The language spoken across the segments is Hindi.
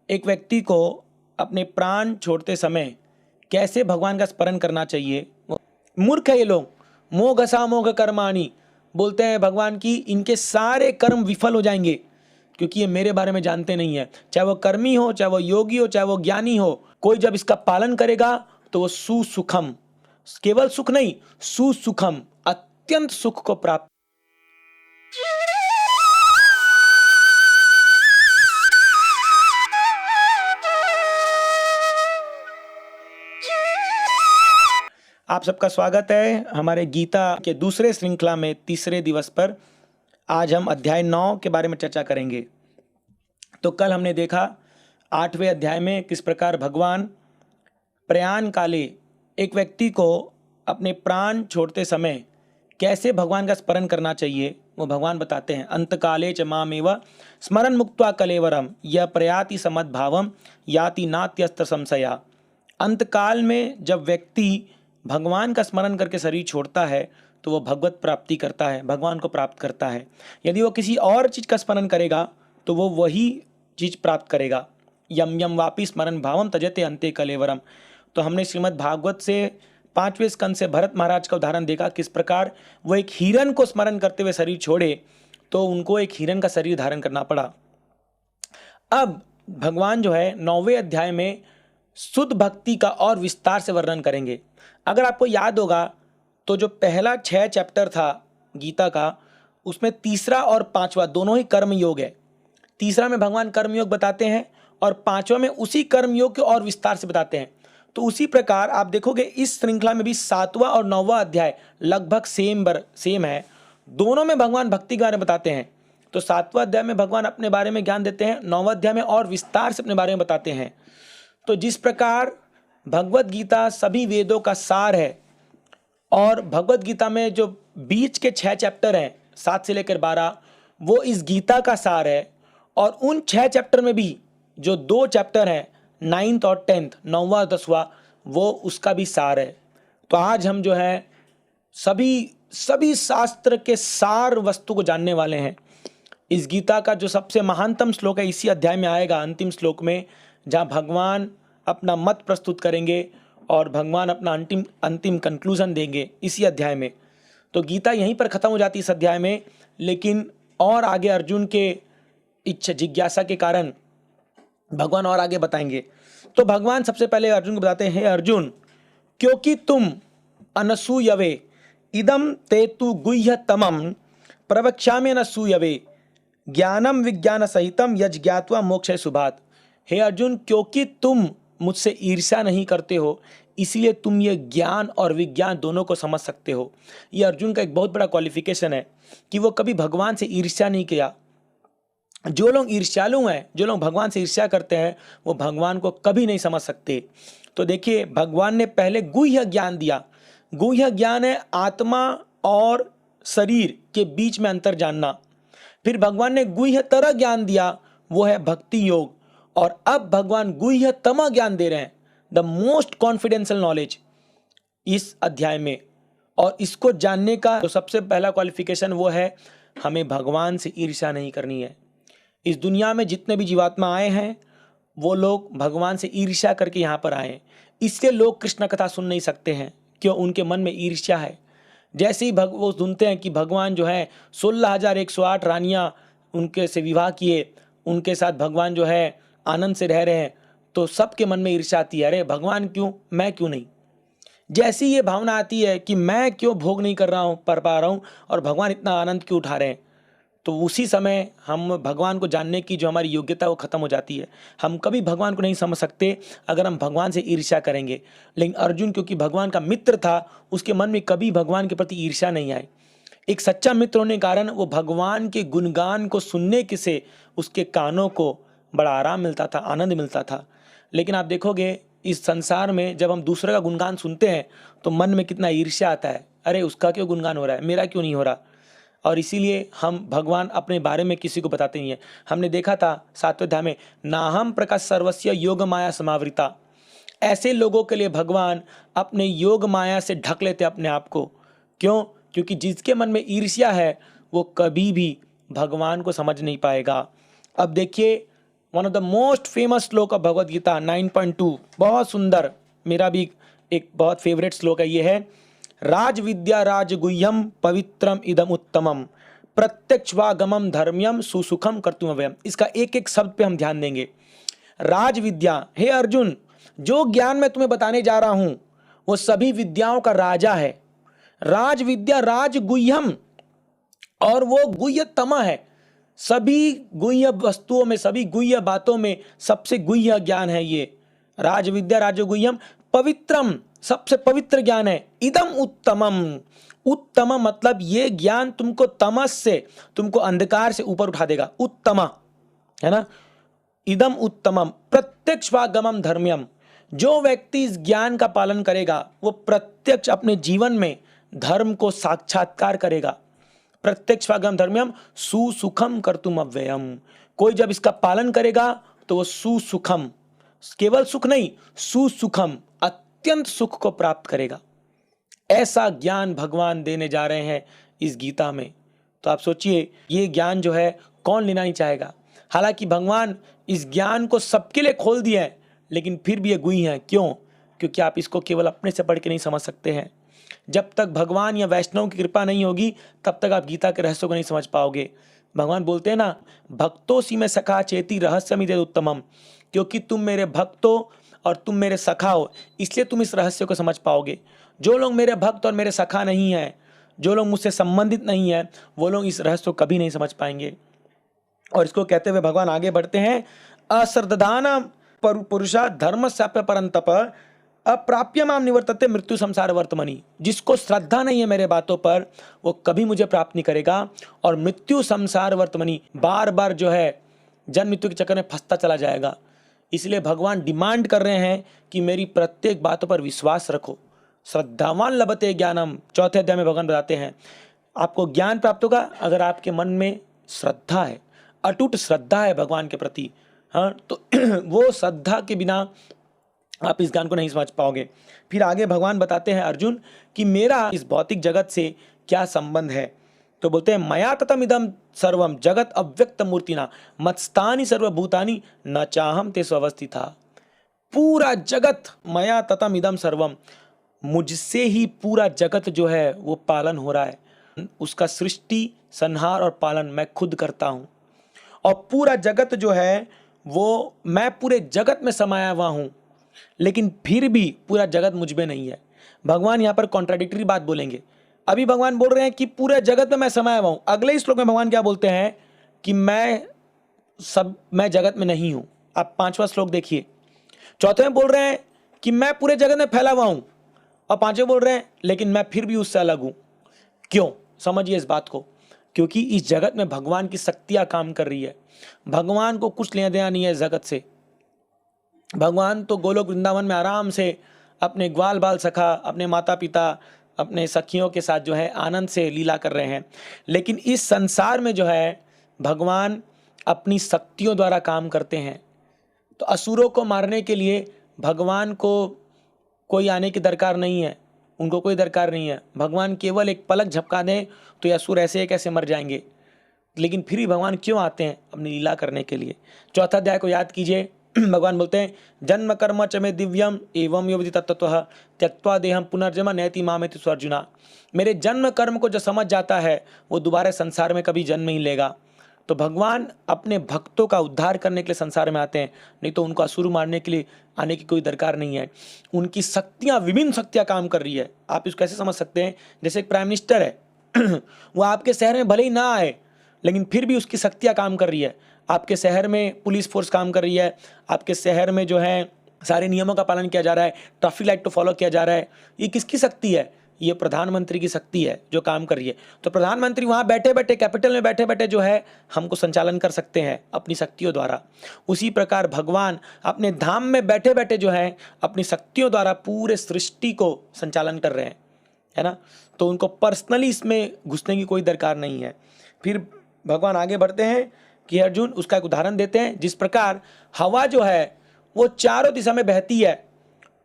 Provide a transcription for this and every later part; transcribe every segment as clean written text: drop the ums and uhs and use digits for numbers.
एक व्यक्ति को अपने प्राण छोड़ते समय कैसे भगवान का स्मरण करना चाहिए। मूर्ख है ये लोग, मोघ सा मोघ कर्माणि बोलते हैं भगवान की इनके सारे कर्म विफल हो जाएंगे, क्योंकि ये मेरे बारे में जानते नहीं है। चाहे वो कर्मी हो, चाहे वो योगी हो, चाहे वो ज्ञानी हो, कोई जब इसका पालन करेगा तो वो सुसुखम, केवल सुख नहीं, सुसुखम, अत्यंत सुख को प्राप्त। आप सबका स्वागत है हमारे गीता के दूसरे श्रृंखला में तीसरे दिवस पर। आज हम अध्याय 9 के बारे में चर्चा करेंगे। तो कल हमने देखा 8वें अध्याय में किस प्रकार भगवान प्रयाण काले एक व्यक्ति को अपने प्राण छोड़ते समय कैसे भगवान का स्मरण करना चाहिए वो भगवान बताते हैं। अंतकाले च मामेव स्मरण मुक्त्वा कलेवरम यह प्रयाति समद्भावम याति नात्यस्त्र संशया। अंतकाल में जब व्यक्ति भगवान का स्मरण करके शरीर छोड़ता है तो वो भगवत प्राप्ति करता है, भगवान को प्राप्त करता है। यदि वो किसी और चीज़ का स्मरण करेगा तो वो वही चीज़ प्राप्त करेगा। यम यम वापि स्मरण भावम तजते अंते कलेवरम। तो हमने श्रीमद् भागवत से 5वें स्कंद से भरत महाराज का उदाहरण देखा, किस प्रकार वो एक हिरण को स्मरण करते हुए शरीर छोड़े तो उनको एक हिरण का शरीर धारण करना पड़ा। अब भगवान जो है 9वें अध्याय में शुद्ध भक्ति का और विस्तार से वर्णन करेंगे। अगर आपको याद होगा तो जो पहला 6 चैप्टर था गीता का, उसमें तीसरा और 5वां दोनों ही कर्म योग है। तीसरा में भगवान कर्म योग बताते हैं और 5वां में उसी कर्म योग को और विस्तार से बताते हैं। तो उसी प्रकार आप देखोगे इस श्रृंखला में भी 7वां और 9वां अध्याय लगभग सेम है। दोनों में भगवान भक्ति के बारे में बताते हैं। तो 7वां अध्याय में भगवान अपने बारे में ज्ञान देते हैं, 9वां अध्याय में और विस्तार से अपने बारे में बताते हैं। तो जिस प्रकार भगवत गीता सभी वेदों का सार है और भगवत गीता में जो बीच के 6 चैप्टर हैं 7 से लेकर 12 वो इस गीता का सार है, और उन 6 चैप्टर में भी जो 2 चैप्टर हैं 9th और 10th 9वां और 10वां वो उसका भी सार है। तो आज हम जो है सभी शास्त्र के सार वस्तु को जानने वाले हैं। इस गीता का जो सबसे महानतम श्लोक है इसी अध्याय में आएगा, अंतिम श्लोक में, जहाँ भगवान अपना मत प्रस्तुत करेंगे और भगवान अपना अंतिम कंक्लूजन देंगे इसी अध्याय में। तो गीता यहीं पर ख़त्म हो जाती है इस अध्याय में, लेकिन और आगे अर्जुन के इच्छा जिज्ञासा के कारण भगवान और आगे बताएंगे। तो भगवान सबसे पहले अर्जुन को बताते हैं, अर्जुन क्योंकि तुम अनसूयवे इदम ते तु गुह्यतमम प्रवक्ष्यामि अनसूयवे ज्ञानम विज्ञान सहितम यज ज्ञात्वा मोक्षे शुभात्। हे अर्जुन, क्योंकि तुम मुझसे ईर्ष्या नहीं करते हो इसलिए तुम ये ज्ञान और विज्ञान दोनों को समझ सकते हो। ये अर्जुन का एक बहुत बड़ा क्वालिफिकेशन है कि वो कभी भगवान से ईर्ष्या नहीं किया। जो लोग ईर्ष्यालु हैं, जो लोग भगवान से ईर्ष्या करते हैं, वो भगवान को कभी नहीं समझ सकते। तो देखिए भगवान ने पहले गुह्य ज्ञान दिया। गुह्य ज्ञान है आत्मा और शरीर के बीच में अंतर जानना। फिर भगवान ने गुह्यतर ज्ञान दिया, वो है भक्ति योग। और अब भगवान गुह्यतम ज्ञान दे रहे हैं, द मोस्ट कॉन्फिडेंशियल नॉलेज इस अध्याय में। और इसको जानने का तो सबसे पहला क्वालिफिकेशन वो है, हमें भगवान से ईर्ष्या नहीं करनी है। इस दुनिया में जितने भी जीवात्मा आए हैं वो लोग भगवान से ईर्ष्या करके यहाँ पर आए हैं, इसलिए लोग कृष्ण कथा सुन नहीं सकते हैं। क्यों? उनके मन में ईर्ष्या है। जैसे ही वो सुनते हैं कि भगवान जो है 16,108 रानियाँ उनके से विवाह किए, उनके साथ भगवान जो है आनंद से रह रहे हैं, तो सबके मन में ईर्ष्या आती है, अरे भगवान क्यों, मैं क्यों नहीं। जैसी ये भावना आती है कि मैं क्यों भोग नहीं कर पा रहा हूँ और भगवान इतना आनंद क्यों उठा रहे हैं, तो उसी समय हम भगवान को जानने की जो हमारी योग्यता है वो खत्म हो जाती है। हम कभी भगवान को नहीं समझ सकते अगर हम भगवान से ईर्ष्या करेंगे। लेकिन अर्जुन क्योंकि भगवान का मित्र था, उसके मन में कभी भगवान के प्रति ईर्ष्या नहीं आई। एक सच्चा मित्र होने के कारण वो भगवान के गुणगान को सुनने के से उसके कानों को बड़ा आराम मिलता था, आनंद मिलता था। लेकिन आप देखोगे इस संसार में जब हम दूसरे का गुणगान सुनते हैं तो मन में कितना ईर्ष्या आता है, अरे उसका क्यों गुणगान हो रहा है, मेरा क्यों नहीं हो रहा। और इसीलिए हम भगवान अपने बारे में किसी को बताते नहीं है। हमने देखा था 7वें अध्याय में, नाहम प्रकाश सर्वस्य योग माया समावृता। ऐसे लोगों के लिए भगवान अपने योग माया से ढक लेते अपने आप को। क्यों? क्योंकि जिसके मन में ईर्ष्या है वो कभी भी भगवान को समझ नहीं पाएगा। अब देखिए one of the most famous श्लोक ऑफ भगवद गीता 9.2, बहुत सुंदर, मेरा भी एक बहुत फेवरेट श्लोक है, ये है राज विद्या राज गुह्यम पवित्रम इदम उत्तमम प्रत्यक्षवागमम धर्म्यम सुसुखम कर्तुमव्ययम। इसका एक एक शब्द पे हम ध्यान देंगे। राज विद्या, हे अर्जुन, जो ज्ञान मैं तुम्हें बताने जा रहा हूं वो सभी विद्याओं का राजा है। राज विद्या राज गुह्यम, और वो गुह्यतम है। सभी गुह्य वस्तुओं में, सभी गुह्य बातों में सबसे गुह्य ज्ञान है ये। राज विद्या राज गुह्यम पवित्रम, सबसे पवित्र ज्ञान है। इदम उत्तमम, उत्तम मतलब ये ज्ञान तुमको तमस से, तुमको अंधकार से ऊपर उठा देगा, उत्तम है ना। इदम उत्तमम प्रत्यक्षवागमम धर्म्यम, जो व्यक्ति इस ज्ञान का पालन करेगा वो प्रत्यक्ष अपने जीवन में धर्म को साक्षात्कार करेगा। प्रत्यक्षवागम धर्म्यम सुसुखम कर्तुम अव्ययम, कोई जब इसका पालन करेगा तो वो सुसुखम, केवल सुख नहीं, सुसुखम, अत्यंत सुख को प्राप्त करेगा। ऐसा ज्ञान भगवान देने जा रहे हैं इस गीता में। तो आप सोचिए, ये ज्ञान जो है कौन लेना नहीं चाहेगा। हालांकि भगवान इस ज्ञान को सबके लिए खोल दिया है, लेकिन फिर भी ये गुह्य है। क्यों? क्योंकि आप इसको केवल अपने से पढ़ के नहीं समझ सकते हैं। जब तक भगवान या वैष्णव की कृपा नहीं होगी तब तक आप गीता के रहस्यों को नहीं समझ पाओगे। भगवान बोलते हैं ना, भक्तों में सखा चेती रहस्यमिदे उत्तमम, क्योंकि तुम मेरे भक्त हो और तुम मेरे सखा हो, इसलिए तुम इस रहस्य को समझ पाओगे। जो लोग मेरे भक्त और मेरे सखा नहीं हैं, जो लोग मुझसे संबंधित नहीं है, वो लोग इस रहस्य को कभी नहीं समझ पाएंगे। और इसको कहते हुए भगवान आगे बढ़ते हैं, अश्रद्धान पुरुषा धर्मस्याप्य परंतप अप्राप्य माम निवर्तते मृत्यु संसार वर्तमनि। जिसको श्रद्धा नहीं है मेरे बातों पर, वो कभी मुझे प्राप्त नहीं करेगा और मृत्यु संसार वर्तमनि, बार बार जो है जन्म मृत्यु के चक्कर में फंसता चला जाएगा। इसलिए भगवान डिमांड कर रहे हैं कि मेरी प्रत्येक बातों पर विश्वास रखो। श्रद्धावान लभते ज्ञानम, चौथे अध्याय में भगवान बताते हैं आपको ज्ञान प्राप्त होगा अगर आपके मन में श्रद्धा है, अटूट श्रद्धा है भगवान के प्रति। हाँ, तो वो श्रद्धा के बिना आप इस ज्ञान को नहीं समझ पाओगे। फिर आगे भगवान बताते हैं अर्जुन कि मेरा इस भौतिक जगत से क्या संबंध है। तो बोलते हैं मया ततम इदम सर्वम जगत अव्यक्त मूर्तिना मत्स्तानि सर्वभूतानि न चाहम ते स्वस्थिता। पूरा जगत मया ततम इदम सर्वम, मुझसे ही पूरा जगत जो है वो पालन हो रहा है। उसका सृष्टि संहार और पालन मैं खुद करता हूँ, और पूरा जगत जो है वो मैं पूरे जगत में समाया हुआ हूँ, लेकिन फिर भी पूरा जगत मुझ में नहीं है। भगवान यहाँ पर कॉन्ट्राडिक्टरी बात बोलेंगे। अभी भगवान बोल रहे हैं कि पूरे जगत में मैं समाया हुआ हूँ, अगले श्लोक में भगवान क्या बोलते हैं कि मैं जगत में नहीं हूँ। आप 5वां श्लोक देखिए, चौथे में बोल रहे हैं कि मैं पूरे जगत में फैला हुआ हूँ, और 5वें बोल रहे हैं लेकिन मैं फिर भी उससे अलग हूँ। क्यों? समझिए इस बात को, क्योंकि इस जगत में भगवान की शक्तियाँ काम कर रही है। भगवान को कुछ लेना देना नहीं है जगत से। भगवान तो गोलोक वृंदावन में आराम से अपने ग्वाल बाल सखा, अपने माता पिता, अपने सखियों के साथ जो है आनंद से लीला कर रहे हैं। लेकिन इस संसार में जो है भगवान अपनी शक्तियों द्वारा काम करते हैं। तो असुरों को मारने के लिए भगवान को कोई आने की दरकार नहीं है, उनको कोई दरकार नहीं है। भगवान केवल एक पलक झपका दें तो ये असुर ऐसे कैसे मर जाएंगे। लेकिन फिर भी भगवान क्यों आते हैं? अपनी लीला करने के लिए। चौथा अध्याय को याद कीजिए, भगवान बोलते हैं जन्म कर्म च मे दिव्यम एवं योविधि तत्त्वतः त्यक्त्वा देहम पुनर्जन्म नयति मामेति अर्जुना। मेरे जन्म कर्म को जो समझ जाता है वो दोबारा संसार में कभी जन्म नहीं लेगा। तो भगवान अपने भक्तों का उद्धार करने के लिए संसार में आते हैं, नहीं तो उनको असुर मारने के लिए आने की कोई दरकार नहीं है। उनकी शक्तियाँ, विभिन्न शक्तियाँ काम कर रही है। आप इसको कैसे समझ सकते हैं? जैसे एक प्राइम मिनिस्टर है वो आपके शहर में भले ही ना आए, लेकिन फिर भी उसकी शक्तियाँ काम कर रही है। आपके शहर में पुलिस फोर्स काम कर रही है, आपके शहर में जो है सारे नियमों का पालन किया जा रहा है, ट्रैफिक लाइट को फॉलो किया जा रहा है। ये किसकी शक्ति है? ये प्रधानमंत्री की शक्ति है जो काम कर रही है। तो प्रधानमंत्री वहाँ बैठे बैठे, कैपिटल में बैठे बैठे जो है हमको संचालन कर सकते हैं अपनी शक्तियों द्वारा। उसी प्रकार भगवान अपने धाम में बैठे बैठे जो है अपनी शक्तियों द्वारा पूरे सृष्टि को संचालन कर रहे हैं, है ना। तो उनको पर्सनली इसमें घुसने की कोई दरकार नहीं है। फिर भगवान आगे बढ़ते हैं कि अर्जुन, उसका एक उदाहरण देते हैं। जिस प्रकार हवा जो है वो चारों दिशा में बहती है,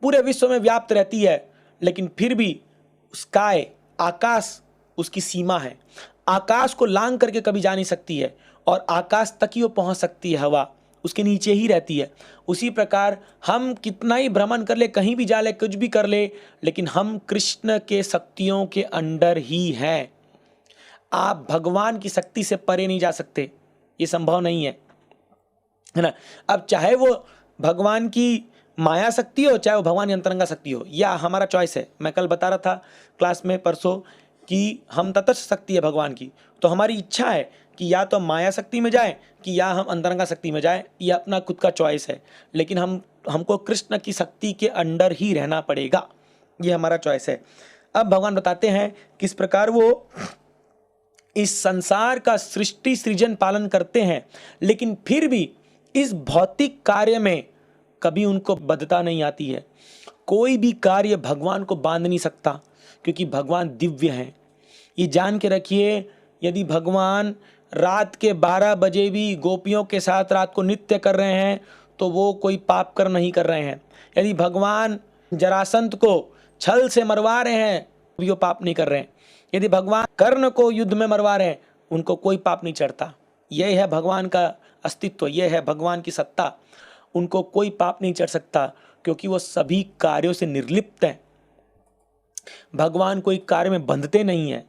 पूरे विश्व में व्याप्त रहती है, लेकिन फिर भी स्काई, आकाश उसकी सीमा है। आकाश को लांघ करके कभी जा नहीं सकती है, और आकाश तक ही वो पहुंच सकती है हवा। उसके नीचे ही रहती है। उसी प्रकार हम कितना ही भ्रमण कर ले, कहीं भी जा ले, कुछ भी कर ले, लेकिन हम कृष्ण के शक्तियों के अंडर ही हैं। आप भगवान की शक्ति से परे नहीं जा सकते, ये संभव नहीं है ना। अब चाहे वो भगवान की माया शक्ति हो, चाहे वो भगवान की अंतरंगा शक्ति हो, या हमारा चॉइस है। मैं कल बता रहा था क्लास में परसों कि हम तटस्थ शक्ति है भगवान की, तो हमारी इच्छा है कि या तो माया शक्ति में जाए कि या हम अंतरंगा शक्ति में जाए, ये अपना खुद का चॉइस है। लेकिन हमको कृष्ण की शक्ति के अंडर ही रहना पड़ेगा, ये हमारा चॉइस है। अब भगवान बताते हैं किस प्रकार वो इस संसार का सृष्टि सृजन पालन करते हैं, लेकिन फिर भी इस भौतिक कार्य में कभी उनको बद्धता नहीं आती है। कोई भी कार्य भगवान को बांध नहीं सकता, क्योंकि भगवान दिव्य हैं। ये जान के रखिए, यदि भगवान रात के 12 बजे भी गोपियों के साथ रात को नृत्य कर रहे हैं तो वो कोई पाप कर नहीं कर रहे हैं। यदि भगवान जरासंध को छल से मरवा रहे हैं भी वो पाप नहीं कर रहे हैं। यदि भगवान कर्ण को युद्ध में मरवा रहे हैं, उनको कोई पाप नहीं चढ़ता। यह है भगवान का अस्तित्व, यह है भगवान की सत्ता। उनको कोई पाप नहीं चढ़ सकता, क्योंकि वो सभी कार्यों से निर्लिप्त हैं। भगवान कोई कार्य में बंधते नहीं हैं,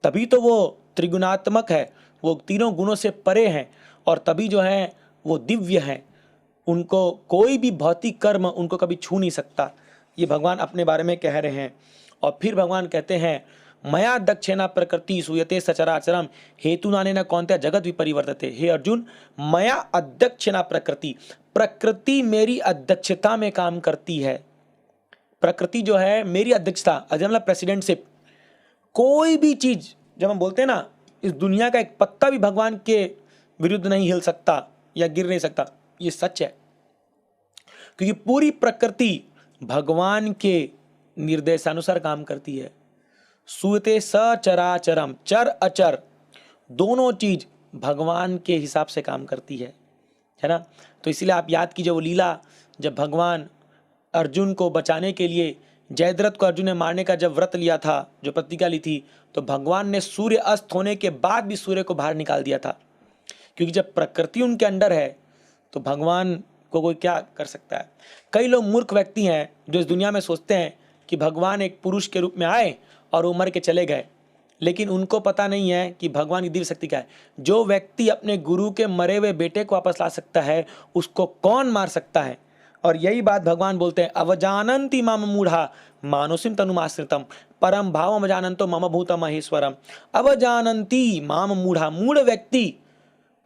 तभी तो वो त्रिगुणात्मक है, वो तीनों गुणों से परे हैं, और तभी जो है वो दिव्य हैं। उनको कोई भी भौतिक कर्म उनको कभी छू नहीं सकता। ये भगवान अपने बारे में कह रहे हैं। और फिर भगवान कहते हैं, मया दक्षेना प्रकृति सूयते सचराचरम हेतु नाने न कौनते जगत विपरिवर्तते। हे अर्जुन, मया अध्यक्षेना प्रकृति, प्रकृति मेरी अध्यक्षता में काम करती है। प्रकृति जो है मेरी अध्यक्षता, मतलब प्रेसिडेंटशिप। कोई भी चीज, जब हम बोलते हैं ना, इस दुनिया का एक पत्ता भी भगवान के विरुद्ध नहीं हिल सकता या गिर नहीं सकता, ये सच है। क्योंकि पूरी प्रकृति भगवान के निर्देशानुसार काम करती है। सूयते सचराचरम, चर अचर दोनों चीज भगवान के हिसाब से काम करती है ना। तो इसीलिए आप याद कीजिए वो लीला, जब भगवान अर्जुन को बचाने के लिए, जयद्रथ को अर्जुन ने मारने का जब व्रत लिया था, जो प्रतिज्ञा ली थी, तो भगवान ने सूर्य अस्त होने के बाद भी सूर्य को बाहर निकाल दिया था। क्योंकि जब प्रकृति उनके अंडर है तो भगवान को कोई क्या कर सकता है। कई लोग मूर्ख व्यक्ति हैं जो इस दुनिया में सोचते हैं कि भगवान एक पुरुष के रूप में आए और वो मर के चले गए, लेकिन उनको पता नहीं है कि भगवान की दिव्य शक्ति क्या है। जो व्यक्ति अपने गुरु के मरे हुए बेटे को वापस ला सकता है, उसको कौन मार सकता है। और यही बात भगवान बोलते हैं, अवजानन्ति मम मूढ़ा मानुषिम तनुमाश्रितम परम भावम जानन्तो मम भूत महेश्वरम। अवजानन्ति माम मूढ़ा, मूढ़ व्यक्ति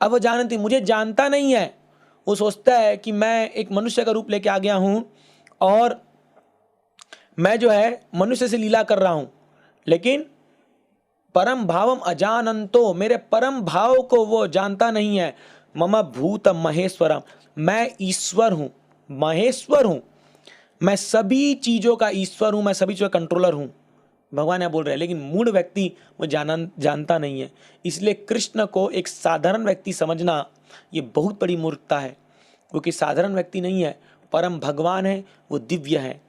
अवजानन्ति, मुझे जानता नहीं है। वो सोचता है कि मैं एक मनुष्य का रूप लेके आ गया हूं और मैं जो है मनुष्य से लीला कर रहा हूं, लेकिन परम भावम अजानंतो, मेरे परम भाव को वो जानता नहीं है। मम भूत महेश्वरम, मैं ईश्वर हूं, महेश्वर हूं, मैं सभी चीजों का ईश्वर हूं, मैं सभी चीजों का कंट्रोलर हूं। भगवान यह बोल रहे हैं, लेकिन मूढ़ व्यक्ति वो जानता नहीं है। इसलिए कृष्ण को एक साधारण व्यक्ति समझना ये बहुत बड़ी मूर्खता है, क्योंकि साधारण व्यक्ति नहीं है, परम भगवान है, वो दिव्य है।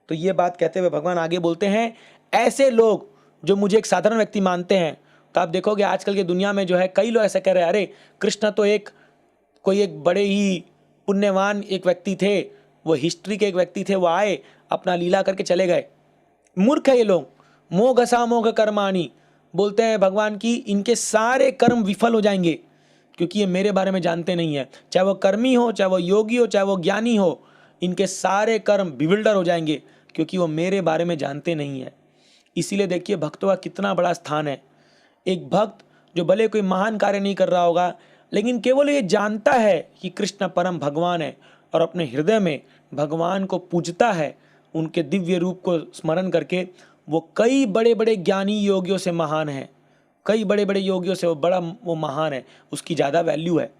तो ये बात कहते हुए भगवान आगे बोलते हैं, ऐसे लोग जो मुझे एक साधारण व्यक्ति मानते हैं, तो आप देखोगे आजकल की दुनिया में जो है कई लोग ऐसे कह रहे हैं, अरे कृष्ण तो कोई एक बड़े ही पुण्यवान एक व्यक्ति थे, वो हिस्ट्री के एक व्यक्ति थे, वो आए अपना लीला करके चले गए। मूर्ख है ये लोग। मोघ सा मोघ कर्माणी बोलते हैं भगवान की, इनके सारे कर्म विफल हो जाएंगे, क्योंकि ये मेरे बारे में जानते नहीं है। चाहे वो कर्मी हो, चाहे वो योगी हो, चाहे वो ज्ञानी हो, इनके सारे कर्म बिविल्डर हो जाएंगे, क्योंकि वो मेरे बारे में जानते नहीं है। इसीलिए देखिए भक्तों का कितना बड़ा स्थान है। एक भक्त जो भले कोई महान कार्य नहीं कर रहा होगा, लेकिन केवल ये जानता है कि कृष्ण परम भगवान है और अपने हृदय में भगवान को पूजता है, उनके दिव्य रूप को स्मरण करके वो कई बड़े बड़े ज्ञानी योगियों से महान है, कई बड़े बड़े योगियों से वो महान है, उसकी ज़्यादा वैल्यू है।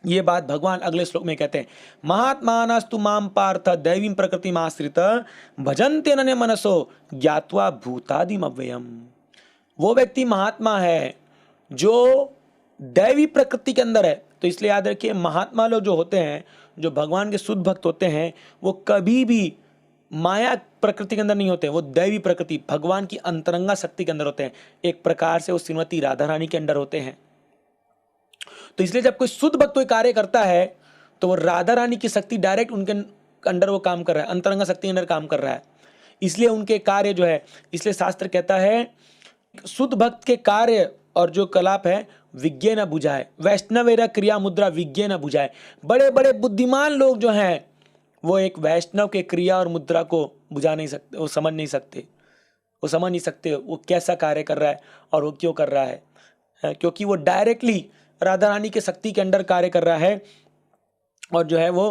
ये बात भगवान अगले श्लोक में कहते हैं, महात्मानस्तु माम पार्थ दैवीं प्रकृतिमाश्रित भजन्ते अनन्य मनसो ज्ञात्वा भूतादिम अव्ययम। वो व्यक्ति महात्मा है जो दैवी प्रकृति के अंदर है। तो इसलिए याद रखिए, महात्मा लोग जो होते हैं, जो भगवान के शुद्ध भक्त होते हैं, वो कभी भी माया प्रकृति के अंदर नहीं होते, वो दैवी प्रकृति भगवान की अंतरंगा शक्ति के अंदर होते हैं। एक प्रकार से वो श्रीमती राधा रानी के अंदर होते हैं। तो इसलिए जब कोई शुद्ध भक्त कोई कार्य करता है तो वो राधा रानी की शक्ति डायरेक्ट उनके अंडर वो काम कर रहा है, अंतरंग शक्ति के अंदर काम कर रहा है, इसलिए उनके कार्य जो है, इसलिए शास्त्र कहता है शुद्ध भक्त के कार्य और जो कलाप है विज्ञे न बुझाए, वैष्णवेरा क्रिया मुद्रा विज्ञे न बुझाए। बड़े बड़े बुद्धिमान लोग जो हैं वो एक वैष्णव के क्रिया और मुद्रा को बुझा नहीं सकते, वो समझ नहीं सकते, वो समझ नहीं सकते वो कैसा कार्य कर रहा है और वो क्यों कर रहा है, क्योंकि वो डायरेक्टली राधा रानी के शक्ति के अंदर कार्य कर रहा है और जो है वो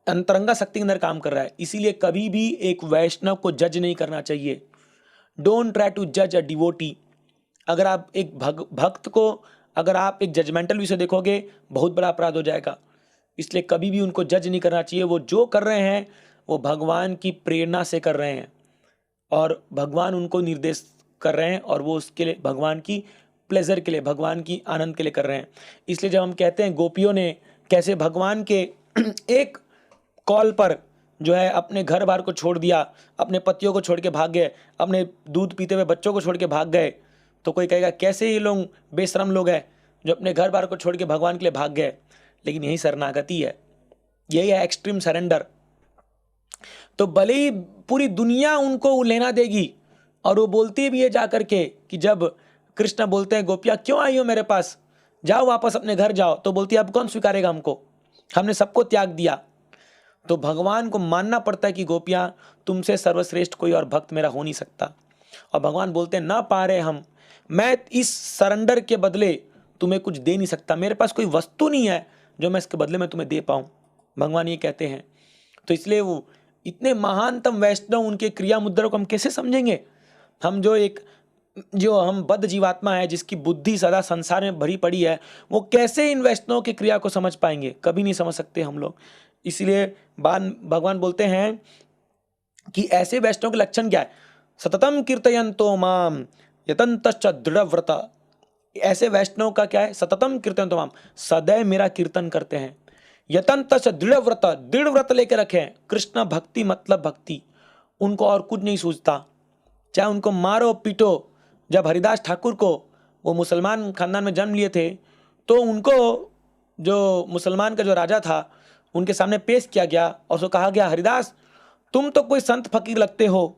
अंतरंगा शक्ति के अंदर काम कर रहा है। इसीलिए कभी भी एक वैष्णव को जज नहीं करना चाहिए। डोंट ट्राई टू जज अ डिवोटी। अगर आप एक भक्त को अगर आप एक जजमेंटल विषय देखोगे बहुत बड़ा अपराध हो जाएगा। इसलिए कभी भी उनको जज नहीं करना चाहिए। वो जो कर रहे हैं वो भगवान की प्रेरणा से कर रहे हैं और भगवान उनको निर्देश कर रहे हैं और वो उसके लिए भगवान की प्लेजर के लिए, भगवान की आनंद के लिए कर रहे हैं। इसलिए जब हम कहते हैं गोपियों ने कैसे भगवान के एक कॉल पर जो है अपने घर बार को छोड़ दिया, अपने पतियों को छोड़ के भाग गए, अपने दूध पीते हुए बच्चों को छोड़ के भाग गए, तो कोई कहेगा कैसे ये लोग बेशरम लोग हैं जो अपने घर बार को छोड़ के भगवान के लिए भाग गए। लेकिन यही शरणागति है, यही है एक्सट्रीम सरेंडर। तो भले ही पूरी दुनिया उनको लेना देगी और वो बोलती भी है जाकर के कि जब कृष्ण बोलते हैं गोपियाँ क्यों आई हो मेरे पास, जाओ वापस अपने घर जाओ, तो बोलती है अब कौन स्वीकारेगा हमको, हमने सबको त्याग दिया। तो भगवान को मानना पड़ता है कि गोपियाँ तुमसे सर्वश्रेष्ठ कोई और भक्त मेरा हो नहीं सकता। और भगवान बोलते हैं ना पा रहे हम, मैं इस सरेंडर के बदले तुम्हें कुछ दे नहीं सकता, मेरे पास कोई वस्तु नहीं है जो मैं इसके बदले में तुम्हें दे पाऊँ, भगवान ये कहते हैं। तो इसलिए वो इतने महानतम वैष्णव उनके क्रिया मुद्रा को हम कैसे समझेंगे। हम जो हम बद्ध जीवात्मा है जिसकी बुद्धि सदा संसार में भरी पड़ी है, वो कैसे इन वैष्णव की क्रिया को समझ पाएंगे, कभी नहीं समझ सकते हम लोग। इसलिए भगवान बोलते हैं कि ऐसे वैष्णव के लक्षण क्या है, सततम कीर्तयन्तो माम यतन्तश्च दृढ़व्रता। ऐसे वैष्णव का क्या है, सततम कीर्तयन्तो माम, सदैव मेरा कीर्तन करते हैं, यतन्तश्च दृढ़व्रता, दृढ़ व्रत लेकर रखे हैं। कृष्ण भक्ति मतलब भक्ति, उनको और कुछ नहीं सूझता, चाहे उनको मारो पीटो। जब हरिदास ठाकुर को वो मुसलमान खानदान में जन्म लिए थे तो उनको जो मुसलमान का जो राजा था उनके सामने पेश किया गया और उसको कहा गया हरिदास तुम तो कोई संत फकीर लगते हो,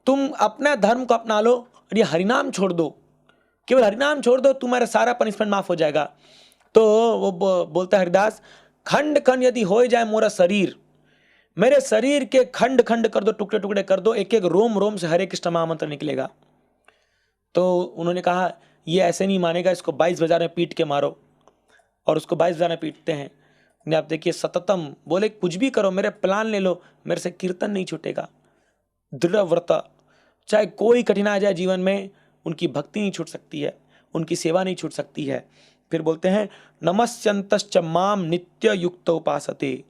तुम अपना धर्म को अपना लो और ये हरिनाम छोड़ दो, केवल हरिनाम छोड़ दो, तुम्हारा सारा पनिशमेंट माफ हो जाएगा। तो वो बोलता है हरिदास खंड खंड यदि हो जाए मोरा शरीर, मेरे शरीर के खंड खंड कर दो, टुकड़े टुकड़े कर दो, एक एक रोम रोम से हरे कृष्ण महामंत्र निकलेगा। तो उन्होंने कहा ये ऐसे नहीं मानेगा, इसको 22 बाजार में पीट के मारो। और उसको 22 बाजार में पीटते हैं। आप देखिए सततम, बोले कुछ भी करो, मेरे प्लान ले लो, मेरे से कीर्तन नहीं छूटेगा। दृढ़ व्रत, चाहे कोई कठिनाई आ जाए जीवन में, उनकी भक्ति नहीं छूट सकती है, उनकी सेवा नहीं छूट सकती है। फिर बोलते हैं नमस्यन्तश्च माम नित्य युक्त उपासते,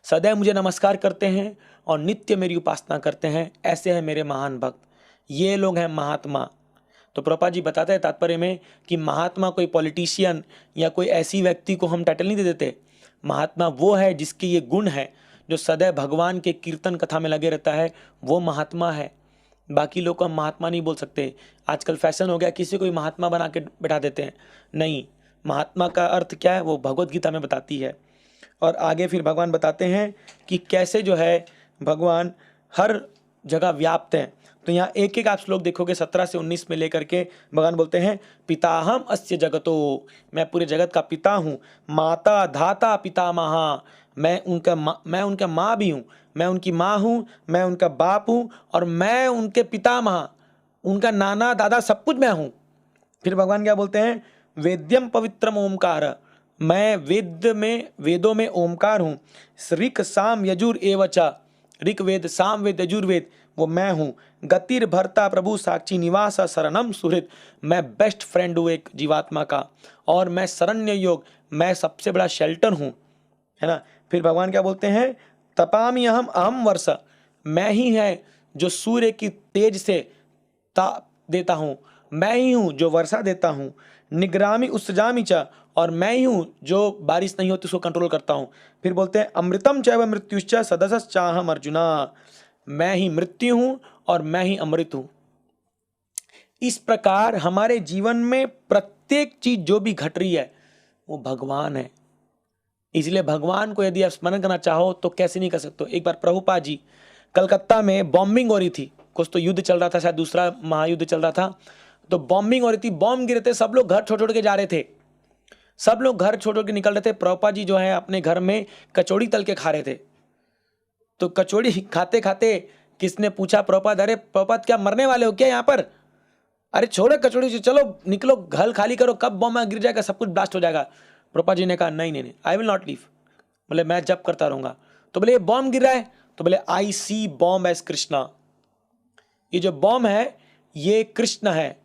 सदैव मुझे नमस्कार करते हैं और नित्य मेरी उपासना करते हैं, ऐसे हैं मेरे महान भक्त, ये लोग हैं महात्मा। तो प्रभुपाद जी बताते हैं तात्पर्य में कि महात्मा कोई पॉलिटिशियन या कोई ऐसी व्यक्ति को हम टाइटल नहीं दे देते। महात्मा वो है जिसके ये गुण है, जो सदैव भगवान के कीर्तन कथा में लगे रहता है, वो महात्मा है। बाकी लोग को हम महात्मा नहीं बोल सकते। आजकल फैशन हो गया किसी को भी महात्मा बना के बैठा देते हैं। नहीं, महात्मा का अर्थ क्या है वो भगवत गीता में बताती है। और आगे फिर भगवान बताते हैं कि कैसे जो है भगवान हर जगह व्याप्त हैं। तो यहाँ एक एक आप श्लोक देखोगे 17 से 19 में लेकर के भगवान बोलते हैं पिताहम अस्य जगतो, मैं पूरे जगत का पिता हूँ, माता धाता पितामहा, मैं उनका माँ भी हूँ, मैं उनकी माँ हूँ, मैं उनका बाप हूँ और मैं उनके पितामह, उनका नाना दादा सब कुछ मैं हूँ। फिर भगवान क्या बोलते हैं वेद्यम पवित्रम ओमकार, मैं वेदों में ओमकार हूँ। ऋक साम यजुर एवचा, ऋक वेद साम वेद यजुर्वेद वो मैं हूँ। गतिर भरता प्रभु साक्षी निवास शरणम सुहृत, मैं बेस्ट फ्रेंड हूँ एक जीवात्मा का, और मैं शरण्य योग, मैं सबसे बड़ा शेल्टर हूँ, है ना। फिर भगवान क्या बोलते हैं तपामी अहम अहम वर्ष, मैं ही है जो सूर्य की तेज से ताप देता हूँ, मैं ही हूँ जो वर्षा देता हूँ। निग्रामी उत्सजामी च, और मैं ही हूँ जो बारिश नहीं होती उसको कंट्रोल करता हूँ। फिर बोलते हैं अमृतम चैव मृत्युश्च सदसश्चाहम अर्जुना, मैं ही मृत्यु हूँ और मैं ही अमृत हूँ। इस प्रकार हमारे जीवन में प्रत्येक चीज जो भी घट रही है वो भगवान है। इसलिए भगवान को यदि आप स्मरण करना चाहो तो कैसे नहीं कर सकते हो। एक बार प्रभुपाद जी कलकत्ता में बॉम्बिंग हो रही थी, कुछ तो युद्ध चल रहा था, शायद दूसरा महायुद्ध चल रहा था, तो बॉम्बिंग हो रही थी, बॉम्ब गिरे थे, सब लोग घर छोड़ छोड़ के जा रहे थे, सब लोग घर छोड़ छोड़ के निकल रहे थे। प्रभुपाद जी जो है अपने घर में कचौड़ी तल के खा रहे थे। तो कचौड़ी खाते खाते किसने पूछा प्रभुपाद, अरे प्रभुपाद क्या मरने वाले हो क्या यहाँ पर? अरे छोड़ो कचौड़ी से, चलो निकलो, घर खाली करो, कब बॉम्ब गिर जाएगा, सब कुछ ब्लास्ट हो जाएगा। प्रभुपाद जी ने कहा नहीं नहीं नहीं, आई विल नॉट लीव। बोले मैं जब करता रहूंगा। तो बोले ये बॉम्ब गिर रहा है, तो बोले आई सी बॉम्ब एज कृष्णा। ये जो बॉम्ब है ये कृष्ण है,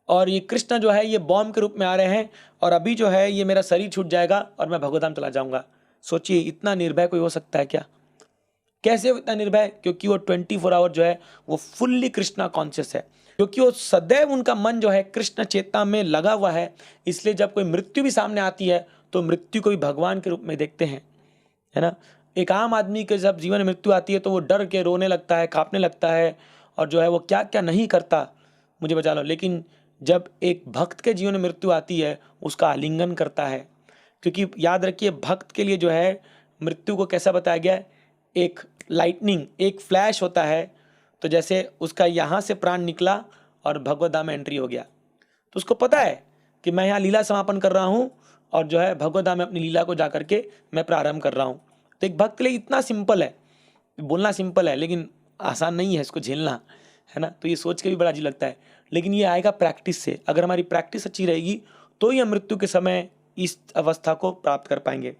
और ये कृष्ण जो है ये बॉम्ब के रूप में आ रहे हैं, और अभी जो है ये मेरा शरीर छूट जाएगा और मैं भगवधाम चला जाऊंगा। सोचिए इतना निर्भय कोई हो सकता है क्या? कैसे हो इतना निर्भय? क्योंकि वो 24 आवर जो है वो फुल्ली कृष्णा कॉन्शियस है, क्योंकि वो सदैव उनका मन जो है कृष्ण चेतना में लगा हुआ है। इसलिए जब कोई मृत्यु भी सामने आती है तो मृत्यु को भी भगवान के रूप में देखते हैं, है ना। एक आम आदमी के जब जीवन में मृत्यु आती है तो वो डर के रोने लगता है, कांपने लगता है, और जो है वो क्या क्या नहीं करता, मुझे बचा लो। लेकिन जब एक भक्त के जीवन में मृत्यु आती है उसका आलिंगन करता है, क्योंकि याद रखिए भक्त के लिए जो है मृत्यु को कैसा बताया गया है, एक लाइटनिंग, एक फ्लैश होता है। तो जैसे उसका यहाँ से प्राण निकला और भगवद्धाम में एंट्री हो गया, तो उसको पता है कि मैं यहाँ लीला समापन कर रहा हूँ और जो है भगवद्धाम में अपनी लीला को जा करके मैं प्रारंभ कर रहा हूँ। तो एक भक्त के लिए इतना सिंपल है, बोलना सिंपल है लेकिन आसान नहीं है इसको झेलना, है ना। तो ये सोच के भी बड़ा अजीब लगता है, लेकिन ये आएगा प्रैक्टिस से। अगर हमारी प्रैक्टिस अच्छी रहेगी तो ही हम मृत्यु के समय इस अवस्था को प्राप्त कर पाएंगे।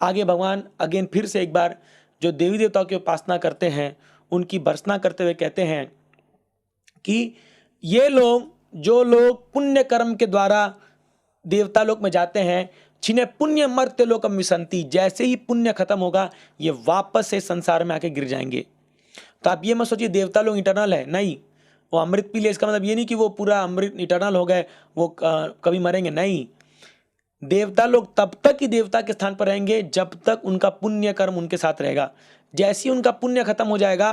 आगे भगवान अगेन फिर से एक बार जो देवी देवताओं की उपासना करते हैं उनकी भर्त्सना करते हुए कहते हैं कि ये लोग, जो लोग पुण्य कर्म के द्वारा देवता लोक में जाते हैं, जिन्हें पुण्य मर्त्य लोकम विसंति, जैसे ही पुण्य खत्म होगा ये वापस से संसार में आके गिर जाएंगे। तो आप ये मत सोचिए देवता लोग इंटरनल है, नहीं, वो अमृत पी ले इसका मतलब ये नहीं कि वो पूरा अमृत इंटरनल हो गए, वो कभी मरेंगे नहीं। देवता लोग तब तक ही देवता के स्थान पर रहेंगे जब तक उनका पुण्य कर्म उनके साथ रहेगा। जैसे ही उनका पुण्य खत्म हो जाएगा